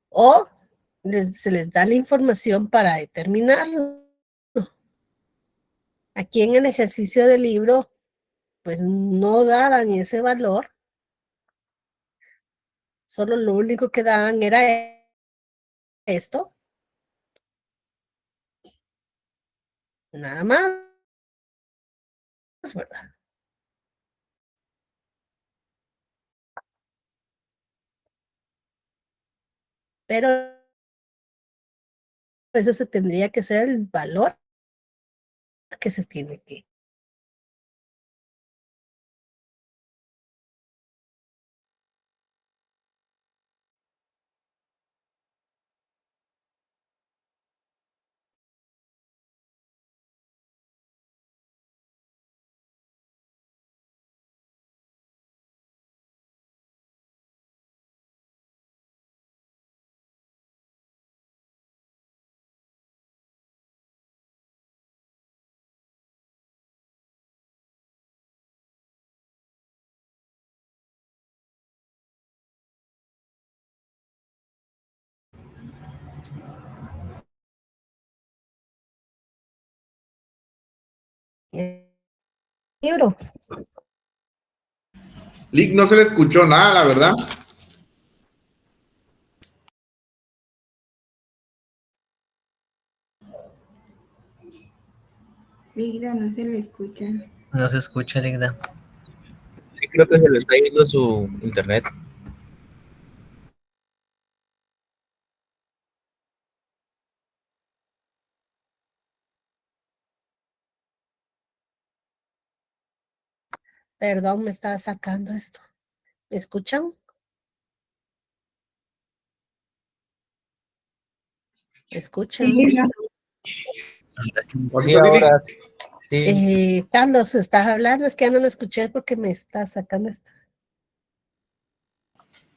Speaker 2: O se les da la información para determinarlo. Aquí en el ejercicio del libro, pues no daban ese valor. Solo lo único que daban era esto. Nada más, ¿verdad? Pero ese se tendría que ser el valor que se tiene que. Libro.
Speaker 7: Lick, no se le escuchó nada, la verdad.
Speaker 9: Vida, no se le escucha.
Speaker 8: No se escucha, Ligda. Sí, creo que se le está yendo su internet.
Speaker 2: Perdón, me está sacando esto. ¿Me escuchan? ¿Me escuchan?
Speaker 6: Sí, Lina.
Speaker 8: Sí, ahora sí.
Speaker 2: Carlos, ¿estás hablando? Es que ya no lo escuché porque me está sacando esto.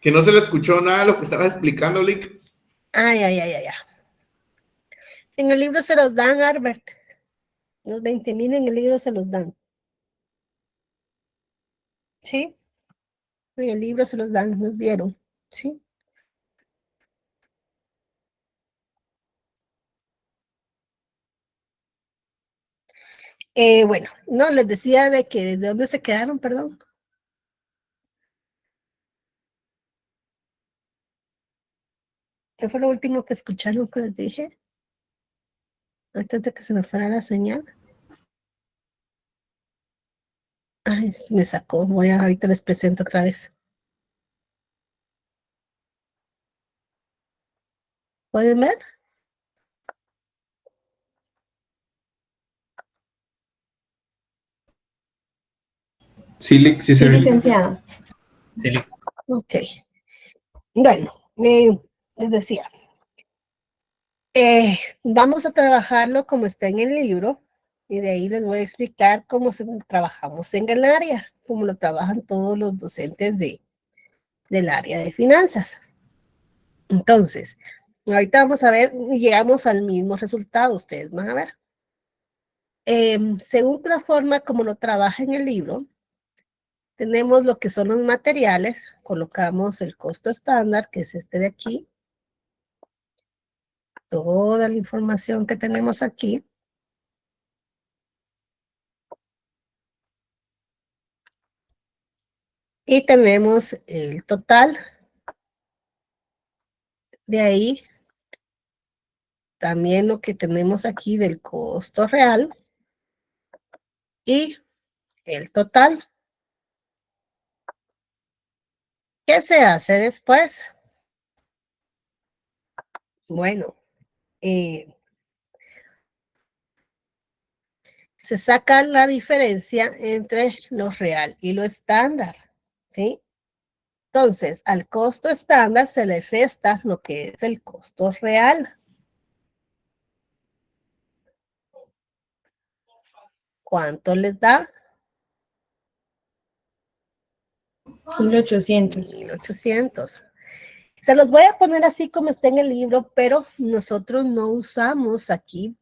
Speaker 7: Que no se le escuchó nada de lo que estaba explicando, Lick.
Speaker 2: Ay. En el libro se los dan, Albert. Los 20,000 en el libro se los dan. ¿Sí? En el libro se los dan, nos dieron. ¿Sí? Bueno, no, les decía de que desde dónde se quedaron, perdón. ¿Qué fue lo último que escucharon que les dije? Antes de que se me fuera la señal. Ay, me sacó. Ahorita les presento otra vez. ¿Pueden ver?
Speaker 7: Sí, Lick, sí se
Speaker 10: Sí,
Speaker 7: ve.
Speaker 10: licenciada.
Speaker 8: Sí, Lick.
Speaker 2: Ok. Bueno, les decía, vamos a trabajarlo como está en el libro y de ahí les voy a explicar cómo trabajamos en el área, cómo lo trabajan todos los docentes del área de finanzas. Entonces, ahorita vamos a ver, llegamos al mismo resultado, ustedes van a ver. Según la forma como lo trabaja en el libro, tenemos lo que son los materiales, colocamos el costo estándar, que es este de aquí, toda la información que tenemos aquí. Y tenemos el total. De ahí, también lo que tenemos aquí del costo real y el total. ¿Qué se hace después? Bueno, se saca la diferencia entre lo real y lo estándar, ¿sí? Entonces, al costo estándar se le resta lo que es el costo real. ¿Cuánto les da?
Speaker 10: 1800.
Speaker 2: 1800. Se los voy a poner así como está en el libro, pero nosotros no usamos aquí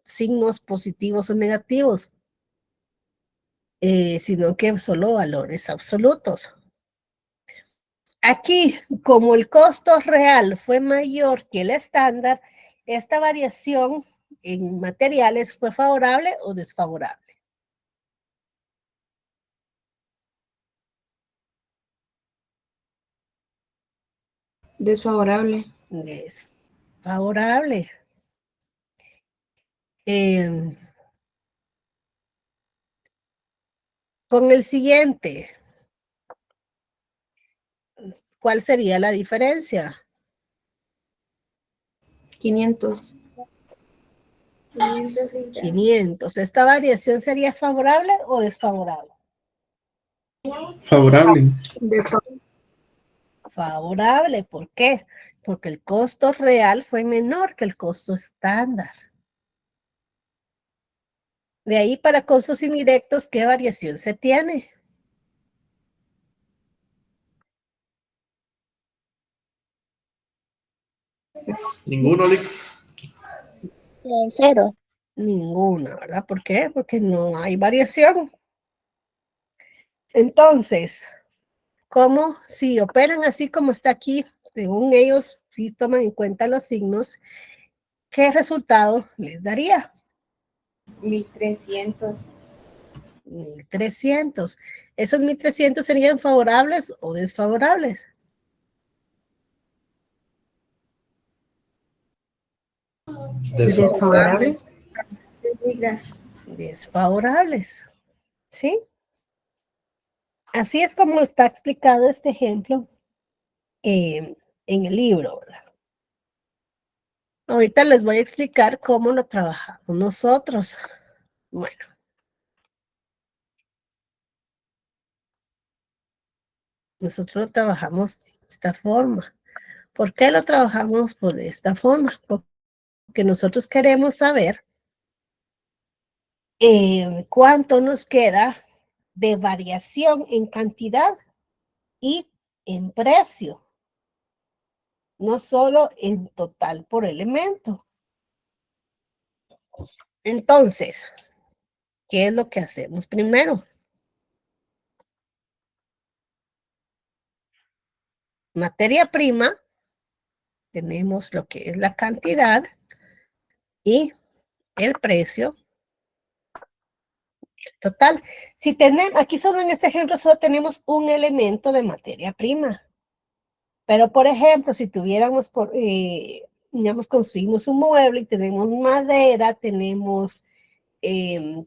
Speaker 2: signos positivos o negativos, sino que solo valores absolutos. Aquí, como el costo real fue mayor que el estándar, esta variación en materiales fue favorable o desfavorable.
Speaker 10: Desfavorable.
Speaker 2: Desfavorable. Con el siguiente, ¿cuál sería la diferencia?
Speaker 10: 500.
Speaker 2: 500. ¿Esta variación sería favorable o desfavorable?
Speaker 7: Favorable.
Speaker 2: Favorable. ¿Por qué? Porque el costo real fue menor que el costo estándar. De ahí para costos indirectos, ¿qué variación se tiene?
Speaker 7: Ninguno, Lick.
Speaker 4: Cero.
Speaker 2: Ninguna, ¿verdad? ¿Por qué? Porque no hay variación. Entonces, ¿cómo? Si operan así como está aquí, según ellos, si toman en cuenta los signos, ¿qué resultado les daría?
Speaker 10: 1300.
Speaker 2: 1300. ¿Esos 1300 serían favorables o desfavorables?
Speaker 10: Desfavorables.
Speaker 2: Desfavorables. ¿Sí? Así es como está explicado este ejemplo en el libro, ¿verdad? Ahorita les voy a explicar cómo lo trabajamos nosotros. Bueno. nosotros lo trabajamos de esta forma. ¿Por qué lo trabajamos por esta forma? Porque nosotros queremos saber cuánto nos queda de variación en cantidad y en precio, no solo en total por elemento. Entonces, ¿qué es lo que hacemos primero? Materia prima, tenemos lo que es la cantidad y el precio total. Si tenemos, aquí solo en este ejemplo solo tenemos un elemento de materia prima. Pero, por ejemplo, si tuviéramos, digamos, construimos un mueble y tenemos madera, tenemos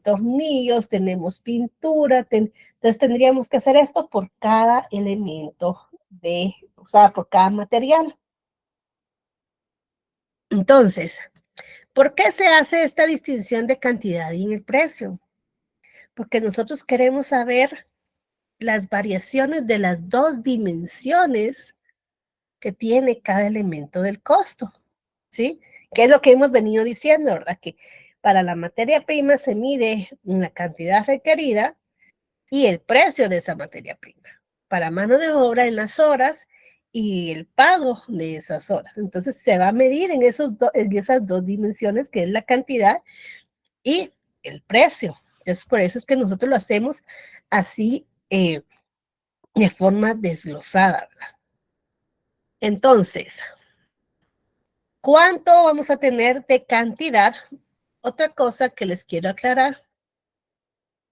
Speaker 2: tornillos, tenemos pintura, entonces tendríamos que hacer esto por cada elemento o sea, por cada material. Entonces, ¿por qué se hace esta distinción de cantidad y en el precio? Porque nosotros queremos saber las variaciones de las dos dimensiones que tiene cada elemento del costo, ¿sí? Que es lo que hemos venido diciendo, ¿verdad? Que para la materia prima se mide la cantidad requerida y el precio de esa materia prima. Para mano de obra en las horas y el pago de esas horas. Entonces se va a medir en esas dos dimensiones, que es la cantidad y el precio. Entonces por eso es que nosotros lo hacemos así de forma desglosada, ¿verdad? Entonces, ¿cuánto vamos a tener de cantidad? Otra cosa que les quiero aclarar.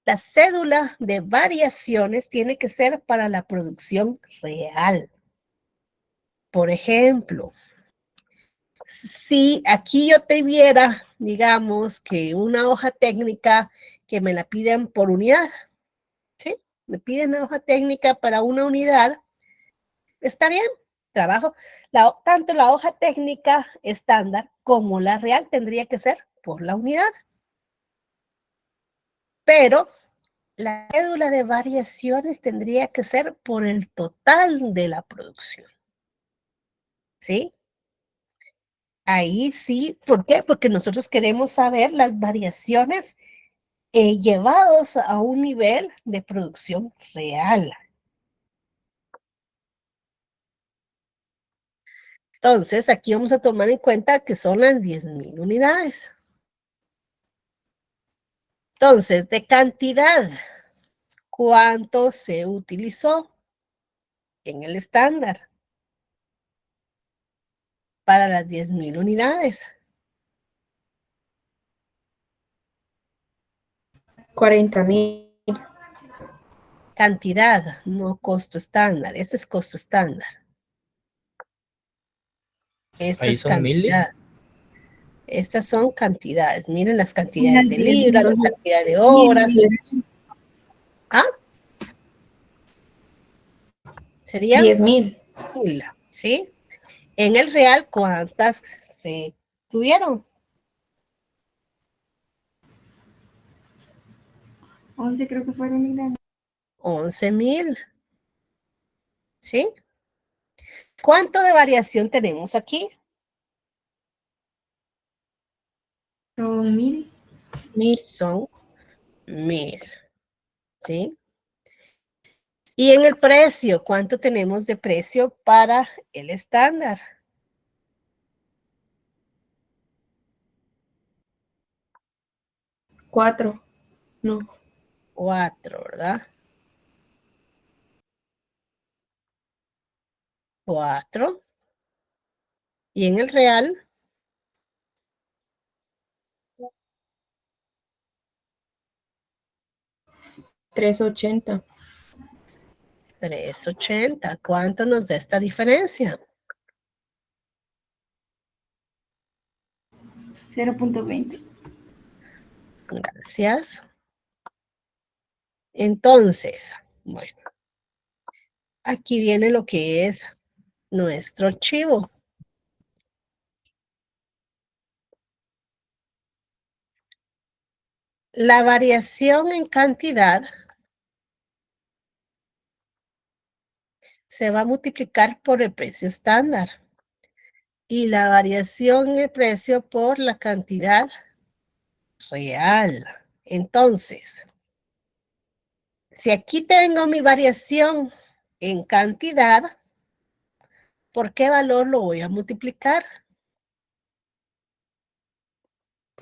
Speaker 2: La cédula de variaciones tiene que ser para la producción real. Por ejemplo, si aquí yo te viera, digamos, que una hoja técnica que me la piden por unidad, ¿sí? Me piden una hoja técnica para una unidad, está bien, trabajo. Tanto la hoja técnica estándar como la real tendría que ser por la unidad. Pero la cédula de variaciones tendría que ser por el total de la producción. ¿Sí? Ahí sí, ¿por qué? Porque nosotros queremos saber las variaciones llevados a un nivel de producción real. Entonces, aquí vamos a tomar en cuenta que son las 10,000 unidades. Entonces, de cantidad, ¿cuánto se utilizó en el estándar para las 10,000 unidades?
Speaker 9: 40,000.
Speaker 2: Cantidad, no costo estándar. Este es costo estándar. Esta
Speaker 8: Ahí
Speaker 2: es
Speaker 8: son 1000.
Speaker 2: cantidad. Estas son cantidades. Miren las cantidades de libras, la cantidad de horas. ¿Ah? Serían
Speaker 9: 10,000.
Speaker 2: 1000, ¿sí? En el real, ¿cuántas se tuvieron?
Speaker 10: 11 creo que fueron, Ignacio.
Speaker 2: 11,000. ¿Sí? ¿Cuánto de variación tenemos aquí?
Speaker 10: Son 1000.
Speaker 2: Son 1000. ¿Sí? Y en el precio, ¿cuánto tenemos de precio para el estándar?
Speaker 9: 4. No.
Speaker 2: 4, ¿verdad? 4. Y en el real,
Speaker 9: 380.
Speaker 2: 380. ¿Cuánto nos da esta diferencia?
Speaker 10: 0.20.
Speaker 2: Gracias. Entonces, bueno, aquí viene lo que es nuestro archivo. La variación en cantidad se va a multiplicar por el precio estándar. Y la variación en el precio por la cantidad real. Entonces, si aquí tengo mi variación en cantidad, ¿por qué valor lo voy a multiplicar?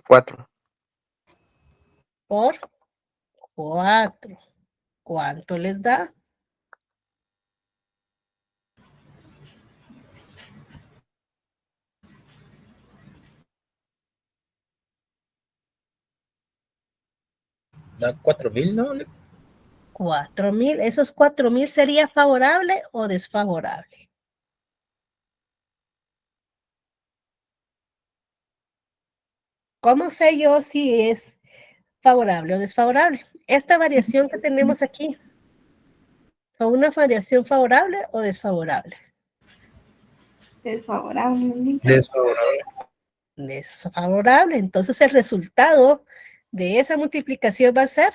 Speaker 8: 4.
Speaker 2: Por 4. ¿Cuánto les da?
Speaker 8: Da 4,000, ¿no?
Speaker 2: 4,000. ¿Esos 4,000 sería favorable o desfavorable? ¿Cómo sé yo si es favorable o desfavorable? Esta variación que tenemos aquí, ¿fue una variación favorable o desfavorable?
Speaker 10: Desfavorable.
Speaker 8: Desfavorable.
Speaker 2: Desfavorable. Entonces el resultado de esa multiplicación va a ser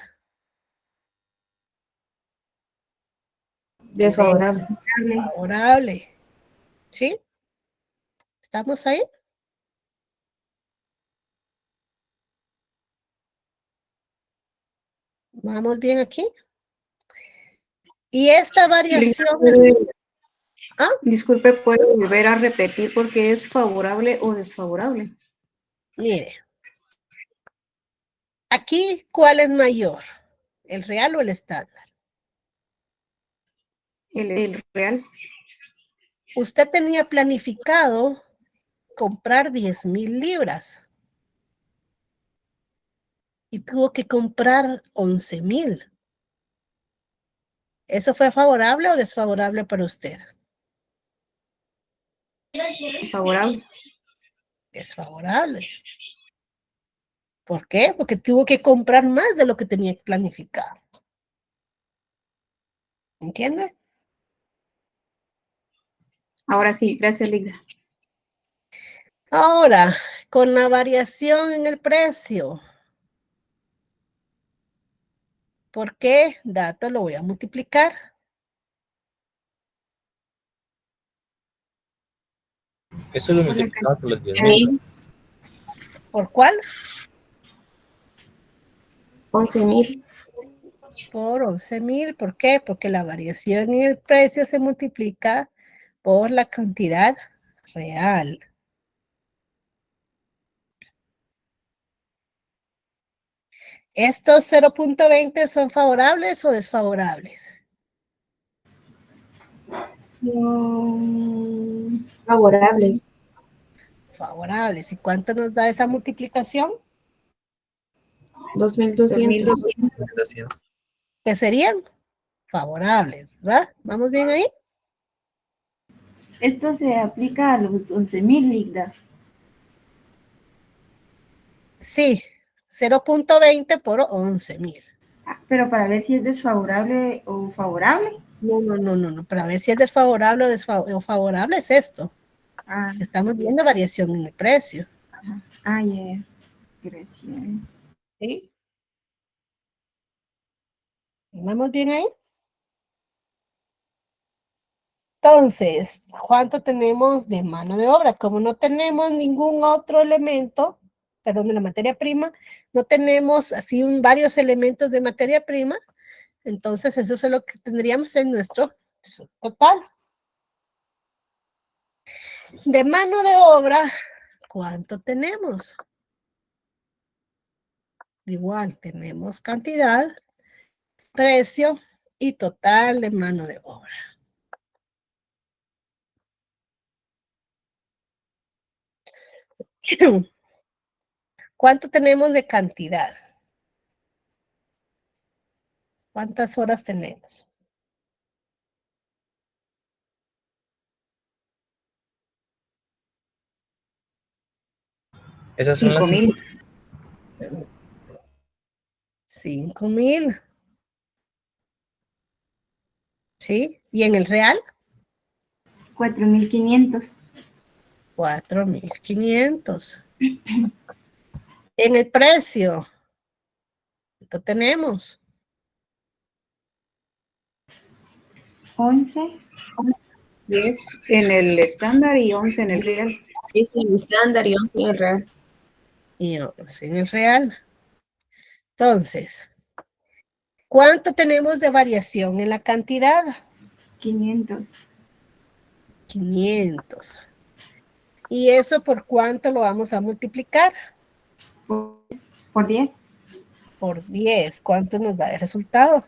Speaker 9: Desfavorable.
Speaker 2: favorable. ¿Sí? ¿Estamos ahí? ¿Vamos bien aquí? Y esta variación... ¿Ah?
Speaker 6: Disculpe, ¿puedo volver a repetir porque es favorable o desfavorable?
Speaker 2: Mire. Aquí, ¿cuál es mayor? ¿El real o el estándar?
Speaker 6: El real.
Speaker 2: Usted tenía planificado comprar 10,000 libras. Y tuvo que comprar 11,000. ¿Eso fue favorable o desfavorable para usted?
Speaker 6: Desfavorable.
Speaker 2: Desfavorable. ¿Por qué? Porque tuvo que comprar más de lo que tenía planificado. ¿Entiende?
Speaker 6: Ahora sí, gracias, Ligda.
Speaker 2: Ahora, con la variación en el precio. ¿Por qué? Dato lo voy a multiplicar.
Speaker 8: Eso lo multiplicamos por los 10,000.
Speaker 2: ¿Por cuál?
Speaker 9: 11,000.
Speaker 2: Por 11,000. ¿Por qué? Porque la variación en el precio se multiplica por la cantidad real. ¿Estos 0.20 son favorables o desfavorables?
Speaker 9: Son favorables.
Speaker 2: Favorables. ¿Y cuánto nos da esa multiplicación?
Speaker 9: 2,200.
Speaker 8: 200.
Speaker 2: ¿Qué serían? Favorables, ¿verdad? ¿Vamos bien ahí?
Speaker 10: Esto se aplica a los 11,000, Ligda.
Speaker 2: Sí, 0.20 por 11,000.
Speaker 10: Pero para ver si es desfavorable o favorable.
Speaker 2: No. Para ver si es desfavorable o favorable es esto.
Speaker 10: Ah,
Speaker 2: Estamos viendo variación en el precio.
Speaker 10: ya. Gracias.
Speaker 2: ¿Sí? ¿Vamos bien ahí? Entonces, ¿cuánto tenemos de mano de obra? Como no tenemos ningún otro elemento, perdón, de la materia prima, no tenemos así varios elementos de materia prima, entonces eso es lo que tendríamos en nuestro total. De mano de obra, ¿cuánto tenemos? Igual, tenemos cantidad, precio y total de mano de obra. ¿Cuánto tenemos de cantidad? ¿Cuántas horas tenemos?
Speaker 8: Esas son las
Speaker 6: 5,000.
Speaker 2: 5,000. ¿Sí? ¿Y en el real?
Speaker 10: 4,500.
Speaker 2: 4,500. En el precio, ¿cuánto tenemos?
Speaker 10: 11.
Speaker 6: 10 en el estándar y 11 en el real.
Speaker 11: Es el estándar y 11 en el real.
Speaker 2: Y 11 en el real. Entonces, ¿cuánto tenemos de variación en la cantidad?
Speaker 10: 500.
Speaker 2: 500. ¿Y eso por cuánto lo vamos a multiplicar?
Speaker 10: Por 10.
Speaker 2: Por 10. ¿Cuánto nos da el resultado?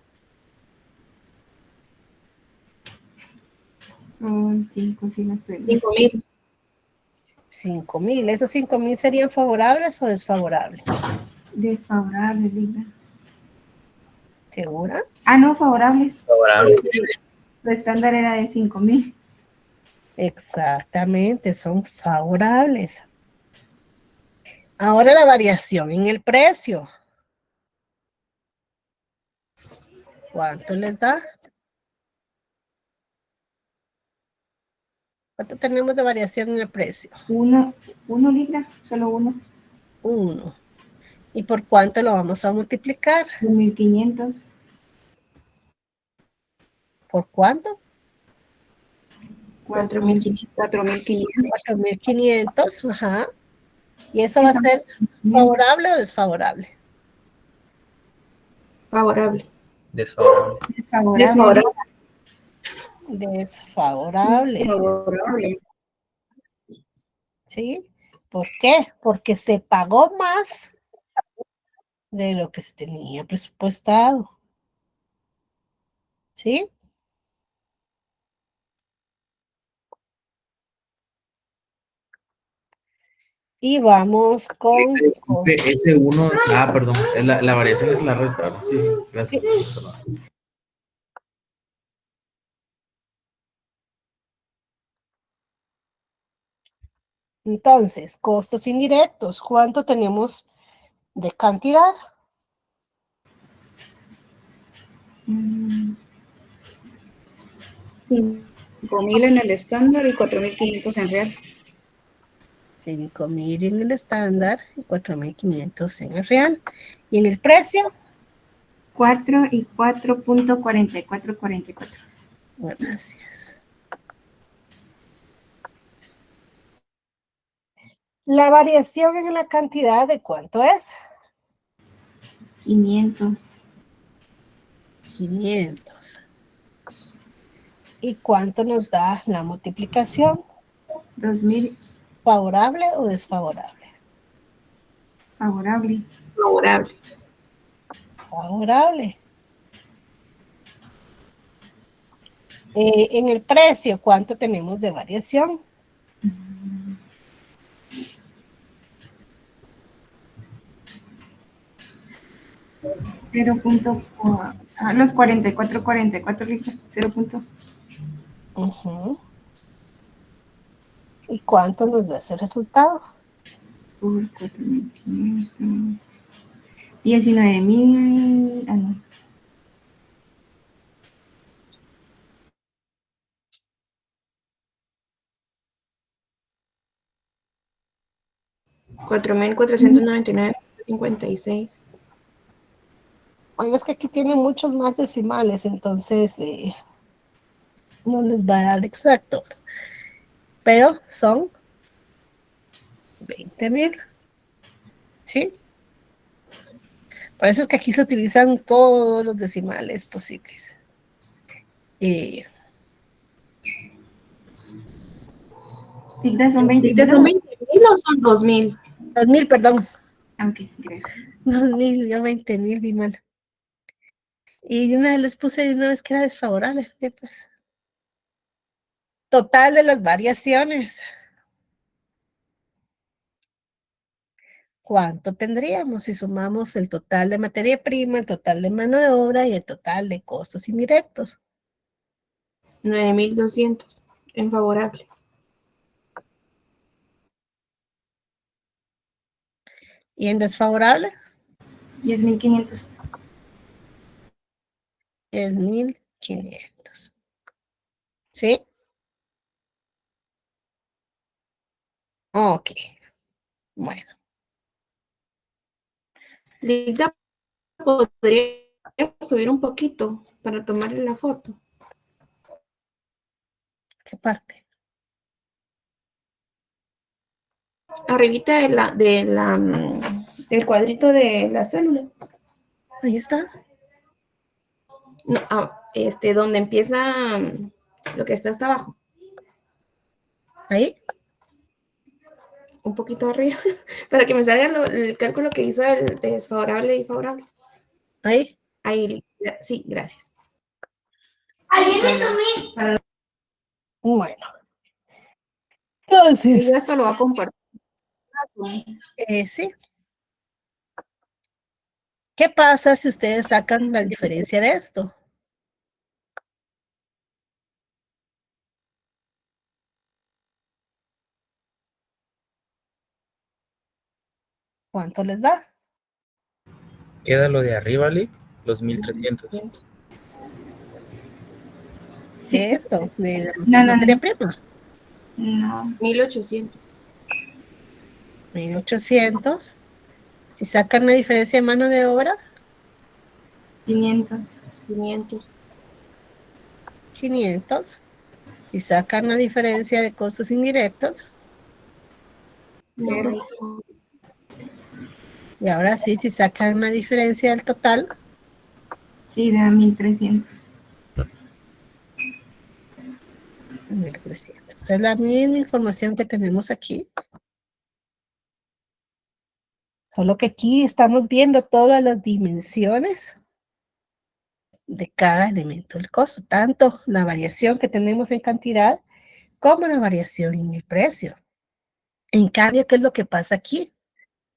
Speaker 10: 5, si no estoy.
Speaker 11: 5,000.
Speaker 2: 5,000. ¿Esos 5,000 serían favorables o desfavorables?
Speaker 10: Desfavorables, Ligda.
Speaker 2: ¿Segura?
Speaker 10: Ah, no, favorables.
Speaker 8: Favorable.
Speaker 10: Lo estándar era de 5,000.
Speaker 2: Exactamente, son favorables. Ahora la variación en el precio. ¿Cuánto les da? ¿Cuánto tenemos de variación en el precio?
Speaker 10: 1, Ligda, solo 1.
Speaker 2: 1. ¿Y por cuánto lo vamos a multiplicar?
Speaker 10: 2,500.
Speaker 2: ¿Por cuánto?
Speaker 11: 4,500.
Speaker 6: 4.500.
Speaker 2: 4,500, ajá. ¿Y eso va a ser favorable o desfavorable?
Speaker 11: Favorable.
Speaker 8: Desfavorable.
Speaker 10: Desfavorable.
Speaker 2: Desfavorable.
Speaker 6: Favorable.
Speaker 2: ¿Sí? ¿Por qué? Porque se pagó más de lo que se tenía presupuestado. ¿Sí? Y vamos con...
Speaker 12: Disculpe, ese 1, perdón, la variación es la resta, ¿verdad? Sí, gracias. Perdón.
Speaker 2: Entonces, costos indirectos. ¿Cuánto tenemos de cantidad?
Speaker 6: 5.000 en el estándar y 4.500 en real.
Speaker 2: 5,000 en el estándar y 4,500 en el real. ¿Y en el precio?
Speaker 10: 4 y 4.4444.
Speaker 2: Gracias. La variación en la cantidad, ¿de cuánto es?
Speaker 10: 500.
Speaker 2: 500. ¿Y cuánto nos da la multiplicación?
Speaker 10: 2,000.
Speaker 2: ¿Favorable o desfavorable?
Speaker 10: Favorable.
Speaker 11: Favorable.
Speaker 2: Favorable. En el precio, ¿cuánto tenemos de variación?
Speaker 10: Los 44, 0 punto.
Speaker 2: ¿Y cuánto nos da ese resultado?
Speaker 10: Por 4,500. 19,000. Ah, no.
Speaker 11: $4,499.56.
Speaker 2: Bueno, es que aquí tiene muchos más decimales, entonces no les va a dar exacto. Pero son 20,000. ¿Sí? Por eso es que aquí se utilizan todos los decimales posibles.
Speaker 10: ¿Son 20,000?
Speaker 11: ¿Son 20,000 o son 2,000?
Speaker 2: 2,000, perdón.
Speaker 10: Ok, gracias.
Speaker 2: 2,000, yo 20,000, vi mal. Y una vez les puse de una vez que era desfavorable. Pues. Total de las variaciones. ¿Cuánto tendríamos si sumamos el total de materia prima, el total de mano de obra y el total de costos indirectos?
Speaker 11: 9,200 en favorable.
Speaker 2: ¿Y en desfavorable?
Speaker 10: 10,500.
Speaker 2: 10,500. ¿Sí? Ok. Bueno.
Speaker 11: Lida, podría subir un poquito para tomarle la foto.
Speaker 2: ¿Qué parte?
Speaker 11: Arribita del cuadrito de la célula.
Speaker 2: Ahí está.
Speaker 11: No, donde empieza lo que está hasta abajo.
Speaker 2: Ahí.
Speaker 11: Un poquito arriba, para que me salga el cálculo que hizo el desfavorable y favorable.
Speaker 2: Ahí.
Speaker 11: Ahí, sí, gracias.
Speaker 2: Bueno. Entonces.
Speaker 6: Y esto lo va a compartir.
Speaker 2: Sí. ¿Qué pasa si ustedes sacan la diferencia de esto? ¿Cuánto les da?
Speaker 8: Queda lo de arriba, Lick, los 1300.
Speaker 2: De esto, de la
Speaker 10: No,
Speaker 2: materia
Speaker 10: no.
Speaker 2: prima.
Speaker 10: No.
Speaker 11: 1800.
Speaker 2: 1800. Si sacan la diferencia de mano de obra,
Speaker 10: 500.
Speaker 2: 500. Si sacan la diferencia de costos indirectos,
Speaker 11: Cero.
Speaker 2: y ahora sí, si sacan la diferencia del total,
Speaker 10: Sí, da 1300.
Speaker 2: 1300. Es la misma información que tenemos aquí. Solo que aquí estamos viendo todas las dimensiones de cada elemento del costo, tanto la variación que tenemos en cantidad como la variación en el precio. En cambio, ¿qué es lo que pasa aquí?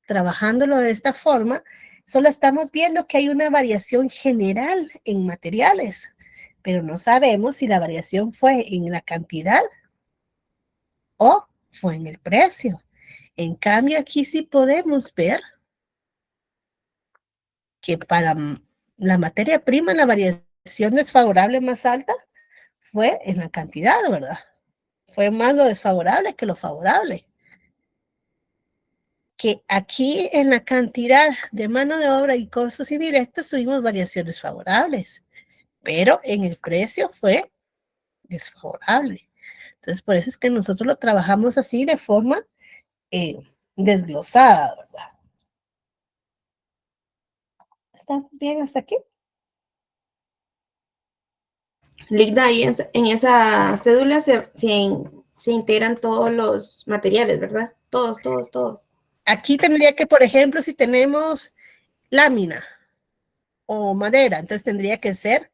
Speaker 2: Trabajándolo de esta forma, solo estamos viendo que hay una variación general en materiales, pero no sabemos si la variación fue en la cantidad o fue en el precio. En cambio, aquí sí podemos ver que para la materia prima la variación desfavorable más alta fue en la cantidad, ¿verdad? Fue más lo desfavorable que lo favorable. Que aquí en la cantidad de mano de obra y costos indirectos tuvimos variaciones favorables, pero en el precio fue desfavorable. Entonces, por eso es que nosotros lo trabajamos así de forma desglosada, ¿verdad? ¿Estamos bien hasta aquí?
Speaker 11: Ligda, ahí en esa cédula se integran todos los materiales, ¿verdad? Todos.
Speaker 2: Aquí tendría que, por ejemplo, si tenemos lámina o madera, entonces tendría que ser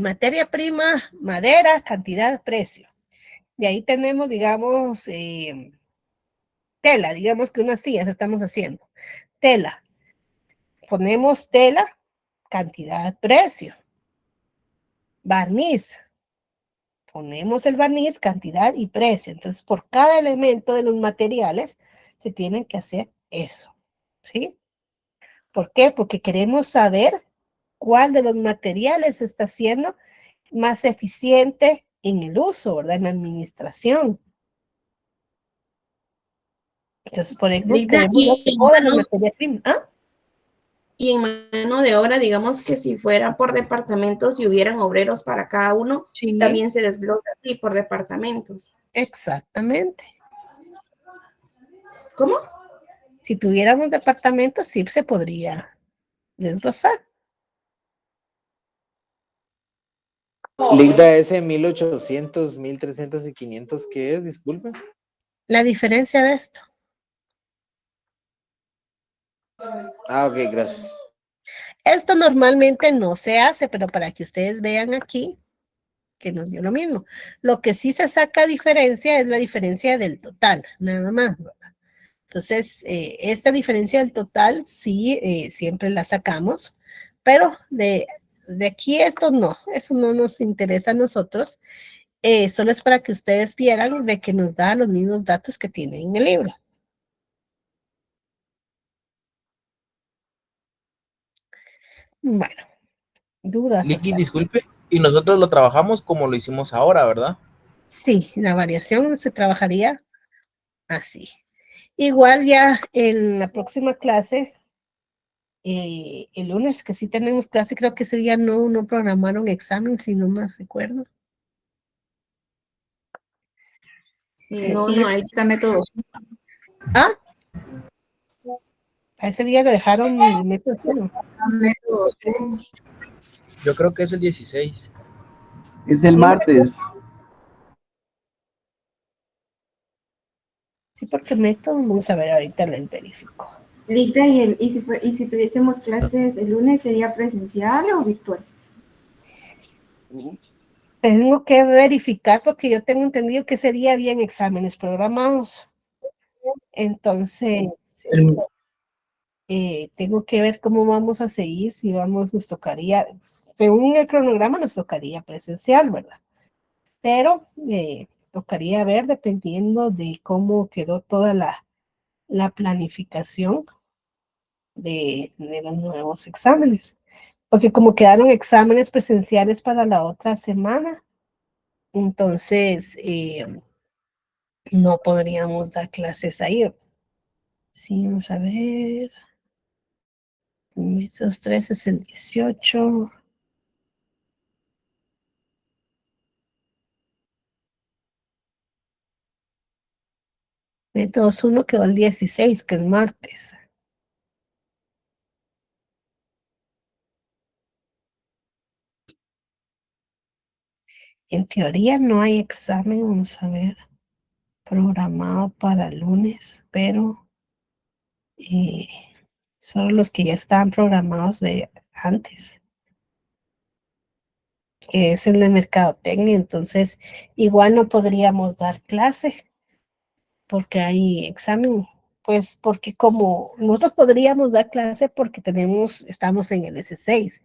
Speaker 2: materia prima, madera, cantidad, precio. Y ahí tenemos, digamos, tela, digamos que unas sillas estamos haciendo. Tela. Ponemos tela, cantidad, precio. Barniz. Ponemos el barniz, cantidad y precio. Entonces, por cada elemento de los materiales se tienen que hacer eso. ¿Sí? ¿Por qué? Porque queremos saber cuál de los materiales está siendo más eficiente en el uso, ¿verdad? En la administración. Entonces, por ejemplo,
Speaker 11: Ligda,
Speaker 2: queremos toda la materia prima. ¿Ah?
Speaker 11: Y en mano de obra, digamos que si fuera por departamentos y hubieran obreros para cada uno,
Speaker 2: Sí.
Speaker 11: también se desglosa así por departamentos.
Speaker 2: Exactamente.
Speaker 11: ¿Cómo?
Speaker 2: Si tuviéramos departamentos, sí se podría desglosar.
Speaker 12: Ligda, ese 1800, 1300 y 500, ¿qué es? Disculpe.
Speaker 2: La diferencia de esto.
Speaker 12: Ah, ok, gracias.
Speaker 2: Esto normalmente no se hace, pero para que ustedes vean aquí que nos dio lo mismo. Lo que sí se saca diferencia es la diferencia del total, nada más, ¿verdad? Entonces, esta diferencia del total sí siempre la sacamos, pero de aquí esto no, eso no nos interesa a nosotros. Solo es para que ustedes vieran de que nos da los mismos datos que tiene en el libro. Bueno, dudas.
Speaker 8: Licky, disculpe, y nosotros lo trabajamos como lo hicimos ahora, ¿verdad?
Speaker 2: Sí, la variación se trabajaría así. Igual ya en la próxima clase, el lunes que sí tenemos clase, creo que ese día no programaron examen, si no me recuerdo.
Speaker 11: No,
Speaker 6: Sí,
Speaker 11: no hay.
Speaker 6: está métodos.
Speaker 2: ¿Ah? A ese día lo dejaron de método 1.
Speaker 6: Métodos.
Speaker 8: Yo creo que es el 16.
Speaker 3: Es el martes.
Speaker 2: Sí, porque método, vamos a ver, ahorita les verifico.
Speaker 11: Ligda, y si tuviésemos clases el lunes, ¿sería presencial o virtual?
Speaker 2: Tengo que verificar porque yo tengo entendido que sería bien exámenes programados. Entonces, tengo que ver cómo vamos a seguir, si nos tocaría, según el cronograma nos tocaría presencial, ¿verdad? Pero tocaría ver dependiendo de cómo quedó toda la planificación de los nuevos exámenes. Porque como quedaron exámenes presenciales para la otra semana, entonces no podríamos dar clases ahí. Sí, vamos a ver. Métodos 3 es el 18. Métodos 1 quedó el 16, que es martes. En teoría no hay examen, vamos a ver, programado para el lunes, pero solo los que ya estaban programados de antes, que es el de mercadotecnia. Entonces igual no podríamos dar clase porque hay examen, pues porque como nosotros podríamos dar clase porque estamos en el S6,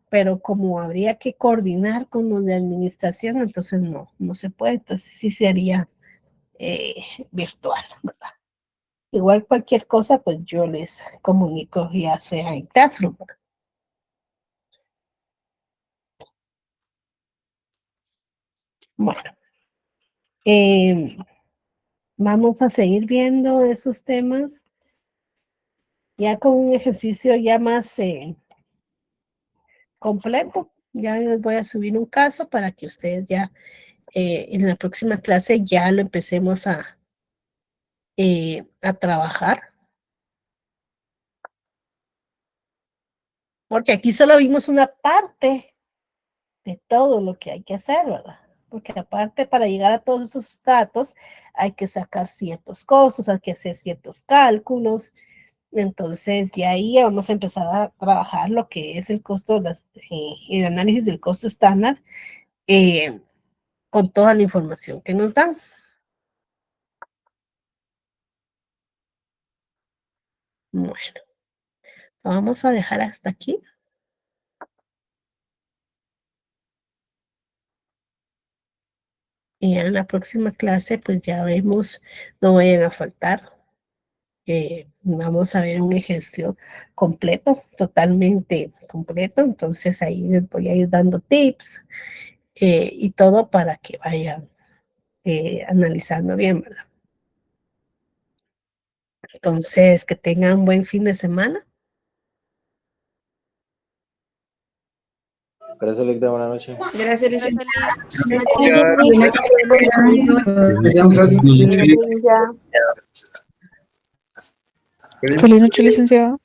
Speaker 2: pero como habría que coordinar con los de administración, entonces no se puede, entonces sí sería virtual, ¿verdad? Igual cualquier cosa, pues yo les comunico, ya sea en Classroom. Bueno, vamos a seguir viendo esos temas ya con un ejercicio ya más completo. Ya les voy a subir un caso para que ustedes ya en la próxima clase ya lo empecemos a trabajar. Porque aquí solo vimos una parte de todo lo que hay que hacer, ¿verdad? Porque aparte para llegar a todos esos datos hay que sacar ciertos costos, hay que hacer ciertos cálculos. Entonces ya ahí vamos a empezar a trabajar lo que es el costo, el análisis del costo estándar con toda la información que nos dan. Bueno, vamos a dejar hasta aquí. Y en la próxima clase, pues ya vemos, no vayan a faltar. Vamos a ver un ejercicio completo, totalmente completo. Entonces ahí les voy a ir dando tips y todo para que vayan analizando bien, ¿verdad? Entonces, que tengan un buen fin de semana.
Speaker 8: Gracias, Ligda. Buenas noches.
Speaker 11: Gracias,
Speaker 4: Gracias,
Speaker 11: licenciada.
Speaker 10: Feliz noche, licenciado.